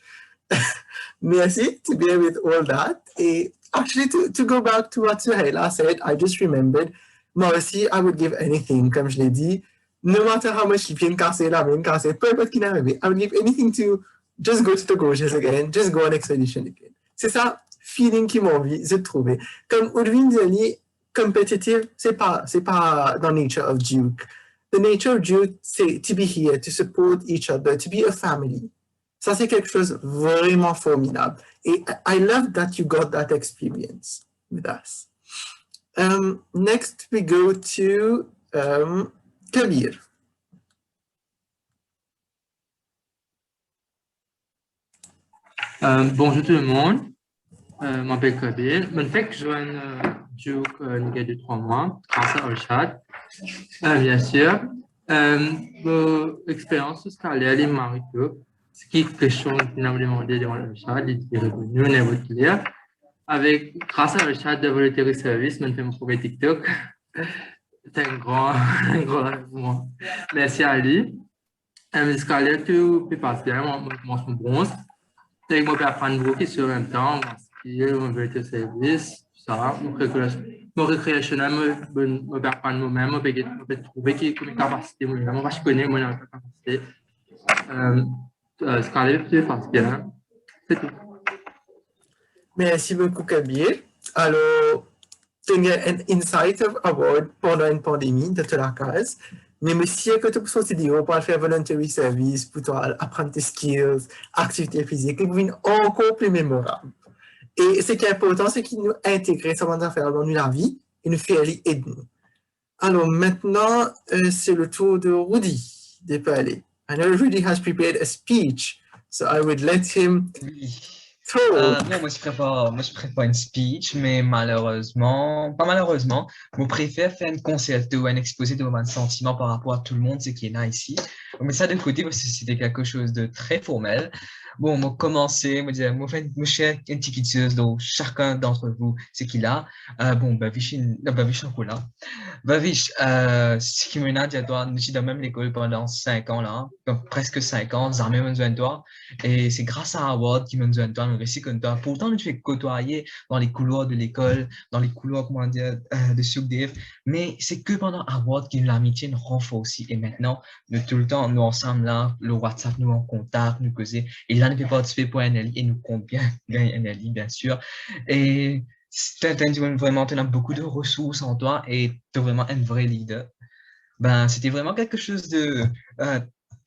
Merci to be with all that. Et actually, to go back to what Souheila said, I just remembered, moi aussi, I would give anything, comme je l'ai dit. No matter how much il vient de casser, la main casser, peu importe qui n'arrive, I would give anything to just go to the Gorges again, just go on expedition again. C'est ça, feeling qui m'a envie de trouver. Comme Urvin dit, competitive, c'est pas dans nature of Duke. The nature of Duke, c'est to be here, to support each other, to be a family. Ça, c'est quelque chose vraiment formidable. Et I love that you got that experience with us. Next, we go to Kabir. Bonjour tout le monde, je m'appelle Kabir. Je fais que je joigne Duke il y a 2-3 mois grâce à Orshad. Bien sûr, l'expérience scolaire est marquée. Ce qui est question que nous avons demandé devant Orshad, il est revenu, on est revenu. Grâce à Orshad, de volontaire service, je fais mon premier TikTok. C'est un grand moment. Merci à lui. Le scolaire, tout peut passer bien, moi, je me bronze. Je peux apprendre beaucoup de choses en même temps, mon volontaire service, tout ça. Mon récréationnel, je peux apprendre moi-même, je peux trouver mes capacités moi-même, je connais mes capacités. Le scolaire, tout passe bien. C'est tout. Merci beaucoup, Kabir. Alors, tu as un insight award pendant une pandémie de toute la case. Mais monsieur, que tu peux sortir pour faire voluntary service, pour apprendre tes skills, activités physiques, qui deviennent encore plus mémorables. Et ce qui est important, c'est qu'il nous intègre ça dans faire dans la vie et nous faire aider. Alors maintenant, c'est le tour de Rudy de parler. I know Rudy has prepared a speech, so I would let him talk. Non, moi je prépare une speech, mais malheureusement, je préfère faire un concerto, un exposé de mon sentiment par rapport à tout le monde, ce qui est là ici. Mais ça de côté, parce que c'était quelque chose de très formel. Bon, on commencer, on dire, on fait une chère une petite pizzeuse, donc chacun d'entre vous, c'est qu'il a. Bon, Bavish en cola. Bavish, ce qui me dit à toi, nous sommes dans même l'école pendant 5 ans là, donc presque 5 ans, nous avons besoin de toi. Et c'est grâce à Howard qui m'a besoin de toi, nous réussi comme toi. Pourtant, nous fais côtoyer dans les couloirs de l'école, dans les couloirs, comment dire, de Sugdev. Mais c'est que pendant Howard que l'amitié nous renforce aussi. Et maintenant, nous tout le temps, nous ensemble là, le WhatsApp, nous en contact, nous causer. Et là, nous pouvons participer pour NLI et nous compte bien gagner NLI, bien sûr. Et vraiment, tu as beaucoup de ressources en toi et tu es vraiment un vrai leader. Ben, c'était vraiment quelque chose de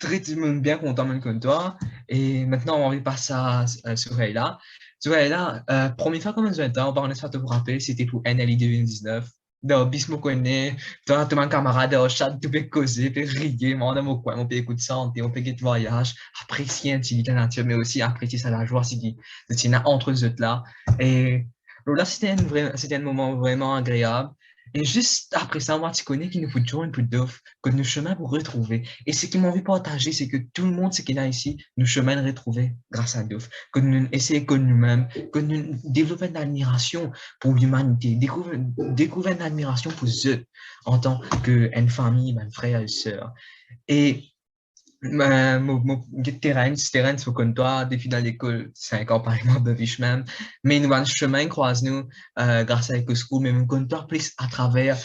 très bien content même comme toi. Et maintenant, on va passer à Souraïla. Souraïla, première fois qu'on a besoin de temps, on va te rappeler, c'était pour NLI 2019. Donc, Bismo connaît, toi, tu as un camarade au chat, tu peux causer, tu peux rire, on peut écouter santé, on peut guetter voyage, apprécier un petit la nature, mais aussi apprécier ça la joie, si tu es entre eux là. Et là, c'était un moment vraiment agréable. Et juste après ça, moi, tu connais qu'il nous faut toujours un peu d'offre, que nos chemins pour retrouver. Et ce qui m'a envie de partager, c'est que tout le monde, ce qu'il y a ici, nos chemins de retrouver grâce à d'offre. Que nous essayons de nous-mêmes, que nous développons une admiration pour l'humanité, découvrir une admiration pour eux en tant qu'une famille, un frère et sœur. Et terrain, c'est comme toi, depuis dans l'école, 5 ans par exemple, de Vichman, mais nous avons un chemin croise nous, grâce à l'école, mais nous comme toi, plus à travers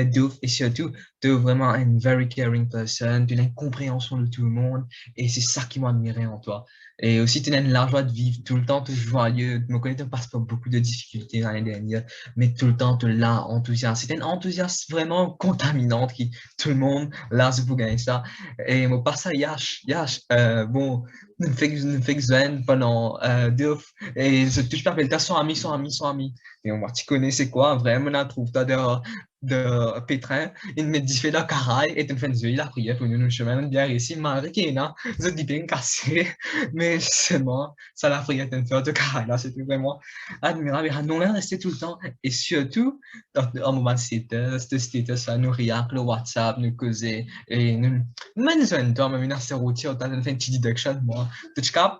d'ouf et surtout, tu es vraiment une very caring person, tu as une compréhension de tout le monde et c'est ça qui m'a admiré en toi. Et aussi, tu as la joie de vivre tout le temps, tu es joyeux. Je me connais, tu ne passes pas beaucoup de difficultés l'année dernière, mais tout le temps, tu es là, enthousiaste. C'est un enthousiasme vraiment contaminant qui, tout le monde, là, c'est pour gagner ça. Et moi, pas ça, Yash, bon, nous fait que pendant deux, et je touche pas, t'as son ami. Et moi, tu connais, c'est quoi, vraiment, on trouve toi de pétrin, il me dit fait la caraille et tu me fais une la prière pour nous chemin bien réussi, malgré qu'il y a je dis bien cassé, mais seulement ça la prière de faire de caraille là, c'était vraiment admirable. Et nous on resté tout le temps et surtout dans un moment c'était ça nous riait le WhatsApp nous causer et nous même un temps même une assez routière on a fait une petite deduction moi touch cap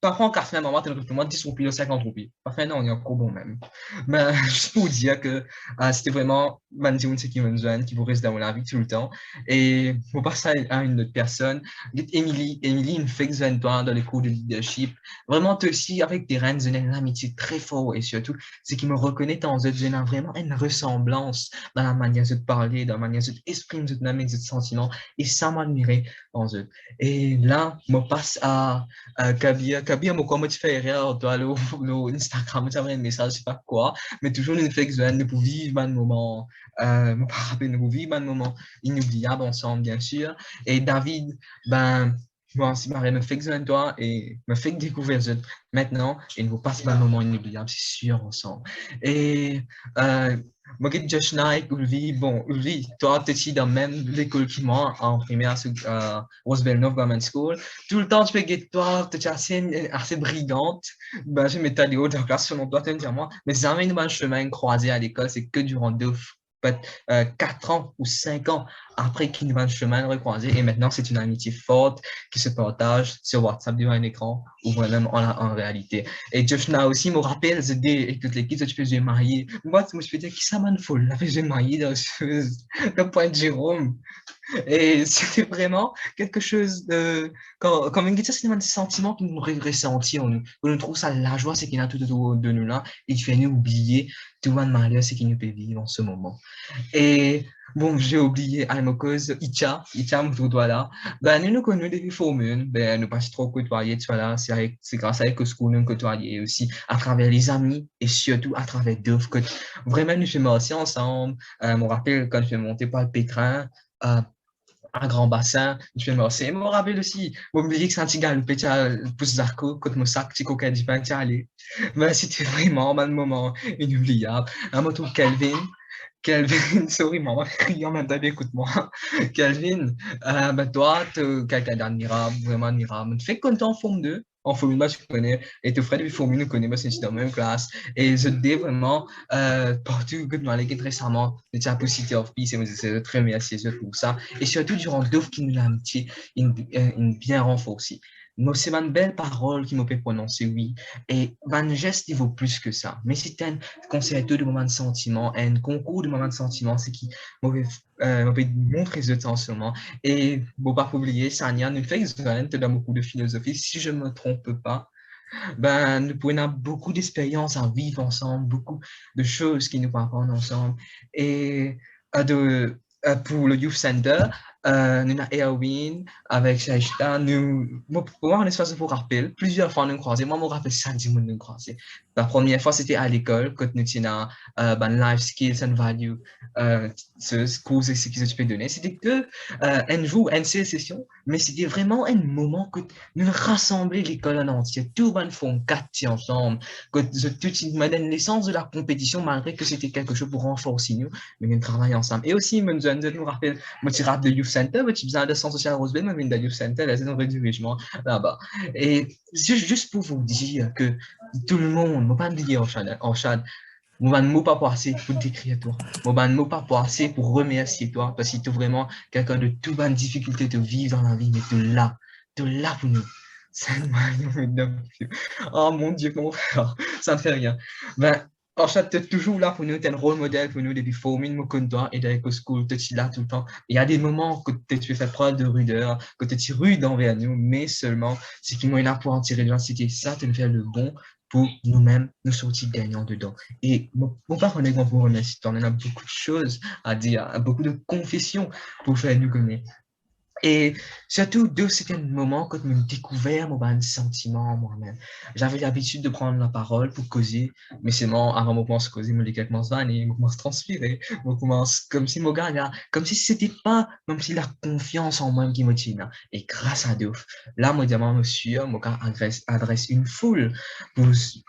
parfois, en café, maman, tu as moins 10 roupies ou 50 roupies. Parfois, non, on est encore bon même. Mais juste pour vous dire que c'était vraiment Manzioun, c'est qui vous reste dans la vie tout le temps. Et pour passer à une autre personne, Émilie, une fait que toi dans les cours de leadership. Vraiment, toi aussi, avec des reines, une amitié très forte. Et surtout, c'est qui me reconnaît dans eux, vraiment une ressemblance dans la manière de parler, dans la manière de exprimer de sentiments. Et ça m'admirait en eux. Et là, je passe à Kabir. Kabir, moi, comment tu fais rire, toi, le Instagram, tu as un message, je sais pas quoi, mais toujours une fait que nous pouvons vivre un moment, nous pouvons vivre un moment inoubliable ensemble, bien sûr. Et David, ben, moi, si Marie me fait que toi et me fait découvrir maintenant, et nous passons un moment inoubliable, c'est sûr, ensemble. Et, moi, je Josh Knight, Ulvi, bon, Ulvi, toi, tu es dans même l'école que moi, en primaire, Roseville North Government School. Tout le temps, tu fais que toi, tu es assez brillante. Ben, je m'étais allé haut de la classe, selon toi, tu me dire moi. Mais jamais nous, un chemin croisé à l'école, c'est que durant 4 ans ou 5 ans après qu'il nous va un chemin recroisé. Et maintenant, c'est une amitié forte qui se partage sur WhatsApp devant un écran ou vraiment en réalité. Et Joshna aussi me rappelle, et toute l'équipe, tu faisais marier. Moi, je me dire, qui ça m'a folle, la faisait marier dans le point de Jérôme. Et c'était vraiment quelque chose de. Comme une guitare, c'est un sentiment que nous ressentions. Nous trouvons ça la joie, c'est qu'il y a tout autour de nous là. Et tu fais nous oublier tout le malheur, c'est qu'il nous peut vivre en ce moment. Et bon, j'ai oublié à ma cause, Icha, mon doigt là. Ben, nous connaissons depuis Formune, ben, nous passons trop côtoyer, tu vois là. C'est grâce à eux que ce qu'on nous côtoyer aussi, à travers les amis et surtout à travers d'autres. Vraiment, nous faisons aussi ensemble. Je me rappelle quand je suis monté par le pétrin, un grand bassin, je fais merci. Je me rappelle aussi, je me dis que c'est un petit gars, le petit pouce d'arco, quand mon sac, petit coca du pain, tu allé. Mais c'était vraiment un moment inoubliable. Un moto Kelvin, sorry, maman, crie en même temps, écoute-moi. Kelvin, ben toi, tu es quelqu'un d'admirable, vraiment admirable. Tu fais content en Forme 2, en Forme 1, je connais, et tes frères de Forme 1 nous connaissent, parce que c'est dans la même classe. Et je te dis vraiment, partout que nous allons récemment, de ta City of Peace, et c'est très merci pour ça. Et surtout, durant deux qui nous l'amitié, une bien renforcée. C'est une belle parole qui m'a fait prononcer, oui. Et un geste, il vaut plus que ça. Mais c'est un concerto de moments de sentiment, un concours de moments de sentiment, c'est qui m'a fait montrer ce temps seulement. Et, bon, pas oublier, Sania nous fait dans beaucoup de philosophie, si je ne me trompe pas. Ben, nous pouvons avoir beaucoup d'expériences à vivre ensemble, beaucoup de choses qui nous apprennent ensemble. Et pour le Youth Center, nous avons Erwin avec Shaishta. Pour moi, on est pour rappel. Plusieurs fois, nous croisés. Moi, je me rappelle 5-10 minutes nous croisés. La première fois, c'était à l'école, quand nous avons life skills and value, ce cours ce que je peux donner. C'était que un jour, une seule session, mais c'était vraiment un moment que nous rassemblions l'école en entier. Tout le monde fait 4 ensemble. Que tout me donne l'essence de la compétition, malgré que c'était quelque chose pour renforcer nous, mais nous travaillons ensemble. Et aussi, je nous rappelle, moi, tu rappelles de Youth Center, mais tu faisais un centre social à Roseville, mais de Youth Center, là, c'est un redirigement là-bas. Et juste pour vous dire que tout le monde, ne pas oublier en Chad, je ne mot pas assez pour décrire toi. Je ne mot pas assez pour remercier toi, parce que tu es vraiment quelqu'un de toute bonne difficulté de vivre dans la vie, mais tu es là pour nous. Oh mon Dieu, mon frère, ça ne fait rien. Ben, en fait, tu es toujours là pour nous, tu es un rôle modèle pour nous depuis Formine, moi, comme toi, et avec school, tu es là tout le temps. Il y a des moments que tu fais preuve de rudeur, que tu es rude envers nous, mais seulement, c'est qu'il est là pour en tirer de l'intensité. Ça, tu nous fais le bon pour nous-mêmes, nous sortir gagnants dedans. Et mon père, on est grand pour remercier. On a beaucoup de choses à dire, beaucoup de confessions pour faire nous connaître. Et surtout, c'était un moment quand je me découvert mon sentiment moi-même. J'avais l'habitude de prendre la parole pour causer, mais c'est avant de commencer à causer, je commence à vanner, je commence à transpirer, je commence comme si mon gars, comme si c'était pas, comme si la confiance en moi qui me tient. Et grâce à Dieu, là, moi, monsieur, mon gars adresse une foule,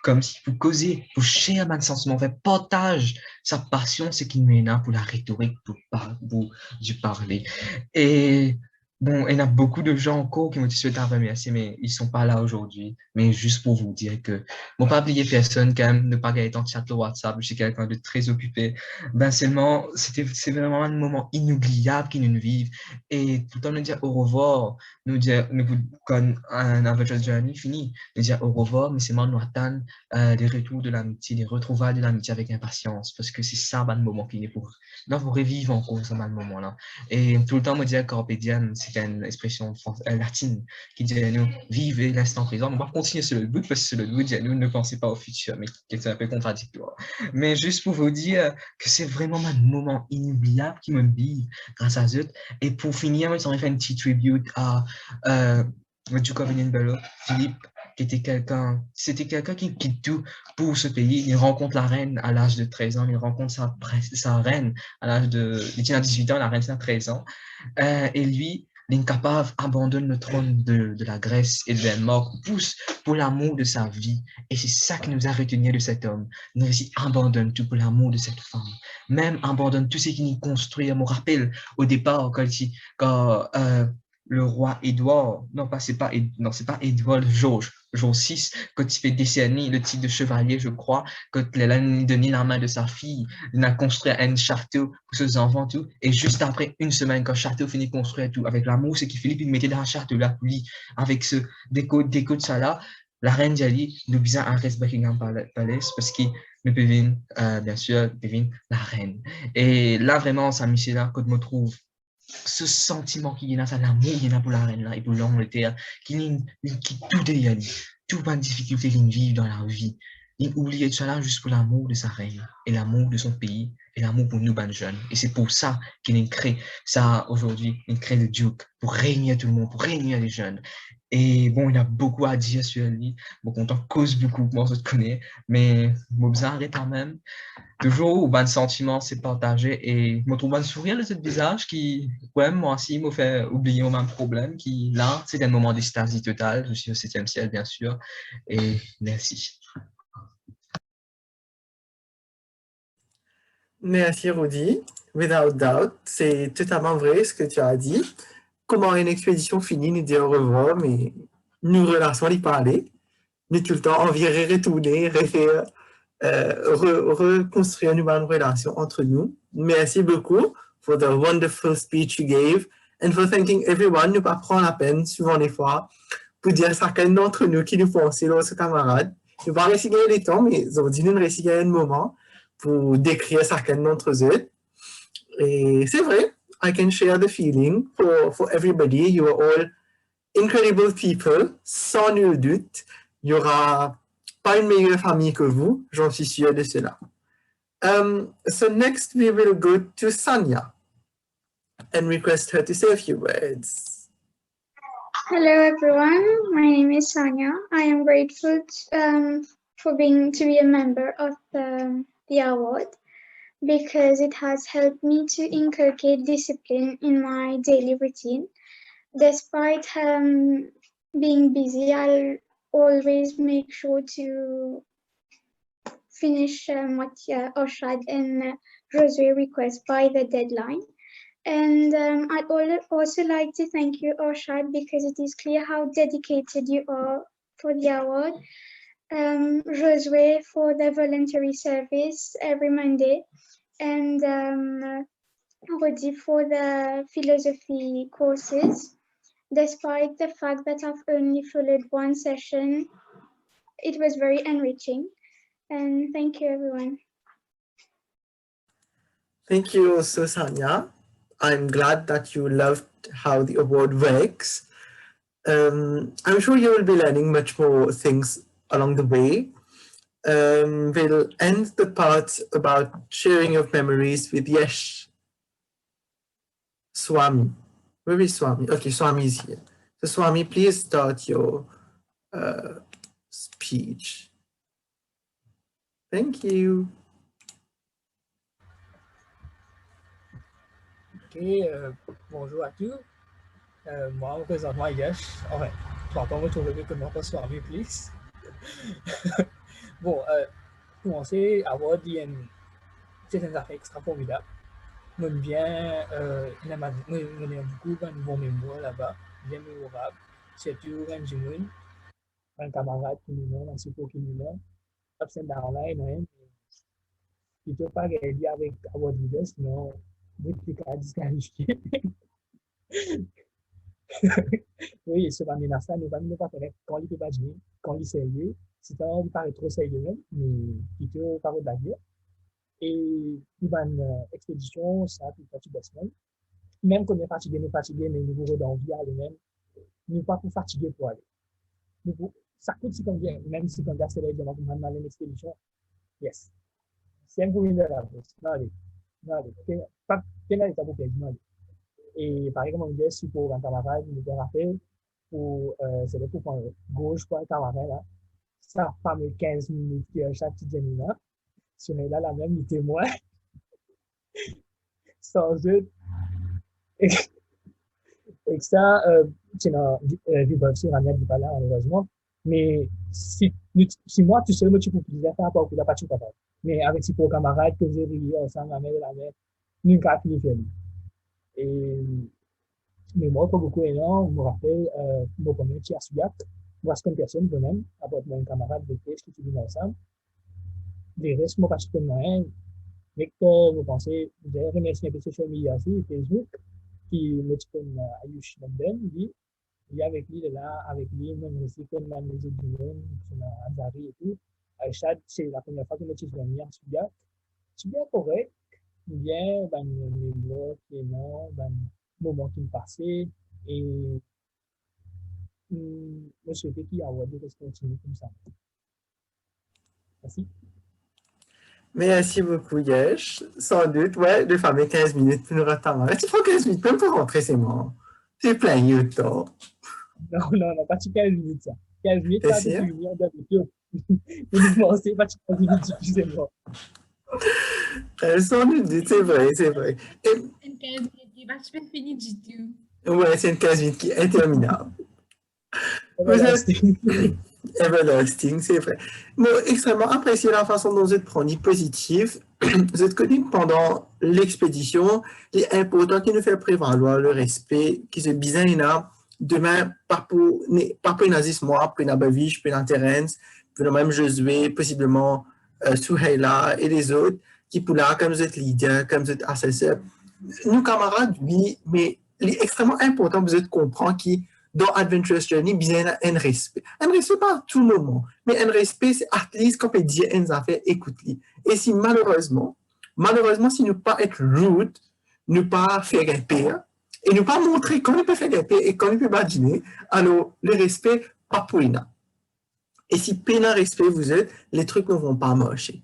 comme si pour causer, pour chercher mon sentiment, faire partage sa passion, c'est qui mène pour la rhétorique, pour du parler. Et bon, il y a beaucoup de gens encore qui m'ont souhaité un remercier, mais ils ne sont pas là aujourd'hui. Mais juste pour vous dire que, bon, pas oublier personne quand même, ne pas gagner en chat le WhatsApp, je suis quelqu'un de très occupé. Ben seulement, c'est vraiment un moment inoubliable qu'ils nous vivent. Et tout le temps, nous dire au revoir, quand un Adventure Journey fini, nous dire au revoir, mais c'est moi, nous attendre des retours de l'amitié, des retrouvailles de l'amitié avec impatience, parce que c'est ça, ben, le moment qui est pour. Là, vous revivre encore ce moment-là. Et tout le temps, me dire Carpe Diem, c'est une expression latine qui dit à nous, vivez l'instant présent. On va continuer sur le bout, parce que sur le bout, dit à nous, ne pensez pas au futur, mais c'est un peu contradictoire. Mais juste pour vous dire que c'est vraiment un moment inoubliable qui me vit grâce à Zut. Et pour finir, j'aimerais faire une petite tribute à du Covenant Bello, Philippe. c'était quelqu'un qui quitte tout pour ce pays. Il rencontre la reine à l'âge de 13 ans, il rencontre sa reine à l'âge il tient 18 ans, la reine tient 13 ans. Et lui, l'incapable abandonne le trône de la Grèce et de Danemark pour l'amour de sa vie. Et c'est ça qui nous a retenu de cet homme. Nous aussi abandonne tout pour l'amour de cette femme. Même abandonne tout ce qui nous construit. Je me rappelle au départ quand le roi Édouard, c'est pas Édouard, Georges VI, quand il fait décerner le titre de chevalier, je crois, quand il a donné la main de sa fille, il a construit un château pour ses enfants, tout, et juste après une semaine, quand le château finit de construire tout, avec l'amour, c'est qu'il Philippe, il mettait dans le château là, lui, avec ce déco de ça là, la reine Djali nous vient à rester Buckingham Palace parce qu'il nous peut bien sûr, la reine. Et là, vraiment, ça me là, quand je me trouve ce sentiment qu'il y a, l'amour qu'il y a pour la reine là, et pour l'Angleterre, qui tout est toute une difficulté qu'il vit dans la vie. Il oublie tout ça juste pour l'amour de sa reine, et l'amour de son pays, et l'amour pour nous, ben jeunes. Et c'est pour ça qu'il crée ça aujourd'hui, il crée le Duke, pour réunir tout le monde, pour réunir les jeunes. Et bon, il a beaucoup à dire sur lui, bon, on t'en cause beaucoup, moi je te connais, mais moi besoin quand même. Toujours, où un sentiment s'est partagé et je trouve un sourire de ce visage qui, ouais, moi aussi, me fait oublier mon problème, qui, là, c'est un moment d'extasie totale. Je suis au 7e ciel, bien sûr, et merci. Merci, Rudy. Without doubt, c'est totalement vrai ce que tu as dit. Comment une expédition finit, nous dit au revoir, mais nous relations y parler. Nous tout le temps envie de retourner, refaire, reconstruire une nouvelle relation entre nous. Merci beaucoup for the wonderful speech you gave and for thanking everyone. Nous pas prendre la peine, souvent des fois, pour dire chacun d'entre nous qui nous pensait l'autre camarade. Nous pas réussir à le temps, mais aujourd'hui, nous réussissons à un moment pour décrire chacun d'entre eux. Et c'est vrai, I can share the feeling for everybody. You are all incredible people, sans nul doute. Il n'y aura pas une meilleure famille que vous, j'en suis sûr de cela. So next we will go to Sanya and request her to say a few words. Hello everyone, my name is Sanya. I am grateful to be a member of the award because it has helped me to inculcate discipline in my daily routine. Despite being busy, I'll always make sure to finish what Oshad and Josue request by the deadline. And I'd also like to thank you, Oshad, because it is clear how dedicated you are for the award. Josue for the voluntary service every Monday, and Rodi for the philosophy courses. Despite the fact that I've only followed one session, it was very enriching. And thank you, everyone. Thank you also, Sanya. I'm glad that you loved how the award works. I'm sure you will be learning much more things along the way. We'll end the part about sharing of memories with Yesh Swami. Where is Swami? Okay, Swami is here. So Swami, please start your speech. Thank you. Okay, bonjour à tous. Moi, je présente Yesh. Enfin, tu vas pas me trouver que moi, Swami, please. Bon, commencer à avoir c'est une affaire extra formidable. J'aime bien, on a beaucoup de bons mémoires là-bas, bien mémorable. Surtout quand je suis un camarade qui nous donne, un support qui nous donne. Absent d'argent, il ne peut pas gagner avec avoir du geste, non, depuis qu'à disqualifier. Oui, ce va mener à ça, nous ne pas connaître quand il peut pas dire, quand il est sérieux. Si tu il paraît trop sérieux, mais il peut pas de la guerre. Et il va une expédition, ça peut faire des semaines. Même quand on est fatigué, mais nous avons envie d'aller même. Nous ne pas pour fatiguer pour aller. Ça coûte si combien, même si on a c'est les gens qui vont aller une expédition. Yes. C'est un peu de la bourse. Non, allez. Pas quel est le tabou. Et par exemple, on dit si pour un camarade, nous le rappelle, c'était pour prendre gauche pour le camarade là. Ça fameux 15 minutes que chaque petite là. Si on est là, la même, il témoin. Sans doute. Et ça, sinon, Vivaldi, Rania dit pas là, malheureusement. Mais si moi, tu sais, moi, tu peux plaisir faire pas, pas tout capable. Mais avec ces camarades que vous avez réunis ensemble, la mer, nous, avons fini faire. Et, mais moi, pas beaucoup énorme, je me rappelle, mon premier petit à Souillac, moi, c'est une personne, moi-même, avec mon camarade de pêche qui vivent ensemble. Les restes, moi, particulièrement, mais que vous pensez, vous avez remercié un peu social media aussi, Facebook, qui me dit comme Ayush London, il y a avec lui, là, avec lui, même aussi comme la maison du monde, Azari et tout. Chad, c'est la première fois que je suis venu à Souillac. C'est bien correct, bien, ben, mémoire qui est non, ben, moment qui me passait, et je souhaitais qu'il y ait un de continuer comme ça. Merci. Merci beaucoup, Yesh. Sans doute, ouais, le fameux 15 minutes pour nous retard. Tu prends 15 minutes même pour rentrer, c'est mort. C'est plein de temps. Non, pas 15 minutes, ça. 15 minutes, ça, c'est une lumière de vidéo. Uniquement, c'est pas 15 minutes, excusez-moi. Sans doute, c'est vrai, c'est vrai. C'est une 15 minutes qui va pas finir du tout. Ouais, c'est une 15 minutes qui est interminable. Everlasting, c'est vrai. Moi, extrêmement apprécié la façon dont vous êtes prenez positif. Vous êtes connu pendant l'expédition. Il est important qu'il nous fait prévaloir le respect, qui se bizarre demain, par pour nazis, moi, pour Nabavish, pour Terence, pour même Josué, possiblement Souheila et les autres, qui pour là, comme vous êtes leader, comme vous êtes assesseur. Nous, camarades, oui, mais il est extrêmement important que vous êtes comprendre qui dans Adventurous Journey, il y a un respect. Un respect pas à tout moment, mais un respect, c'est at least quand on dit une affaire, écoute-les. Et si malheureusement, si nous pas être rude, nous pas faire un pire, et nous pas montrer qu'on peut faire un pire et qu'on peut badiner, alors le respect, pas pour nous. Et si peine respect vous êtes, les trucs ne vont pas marcher.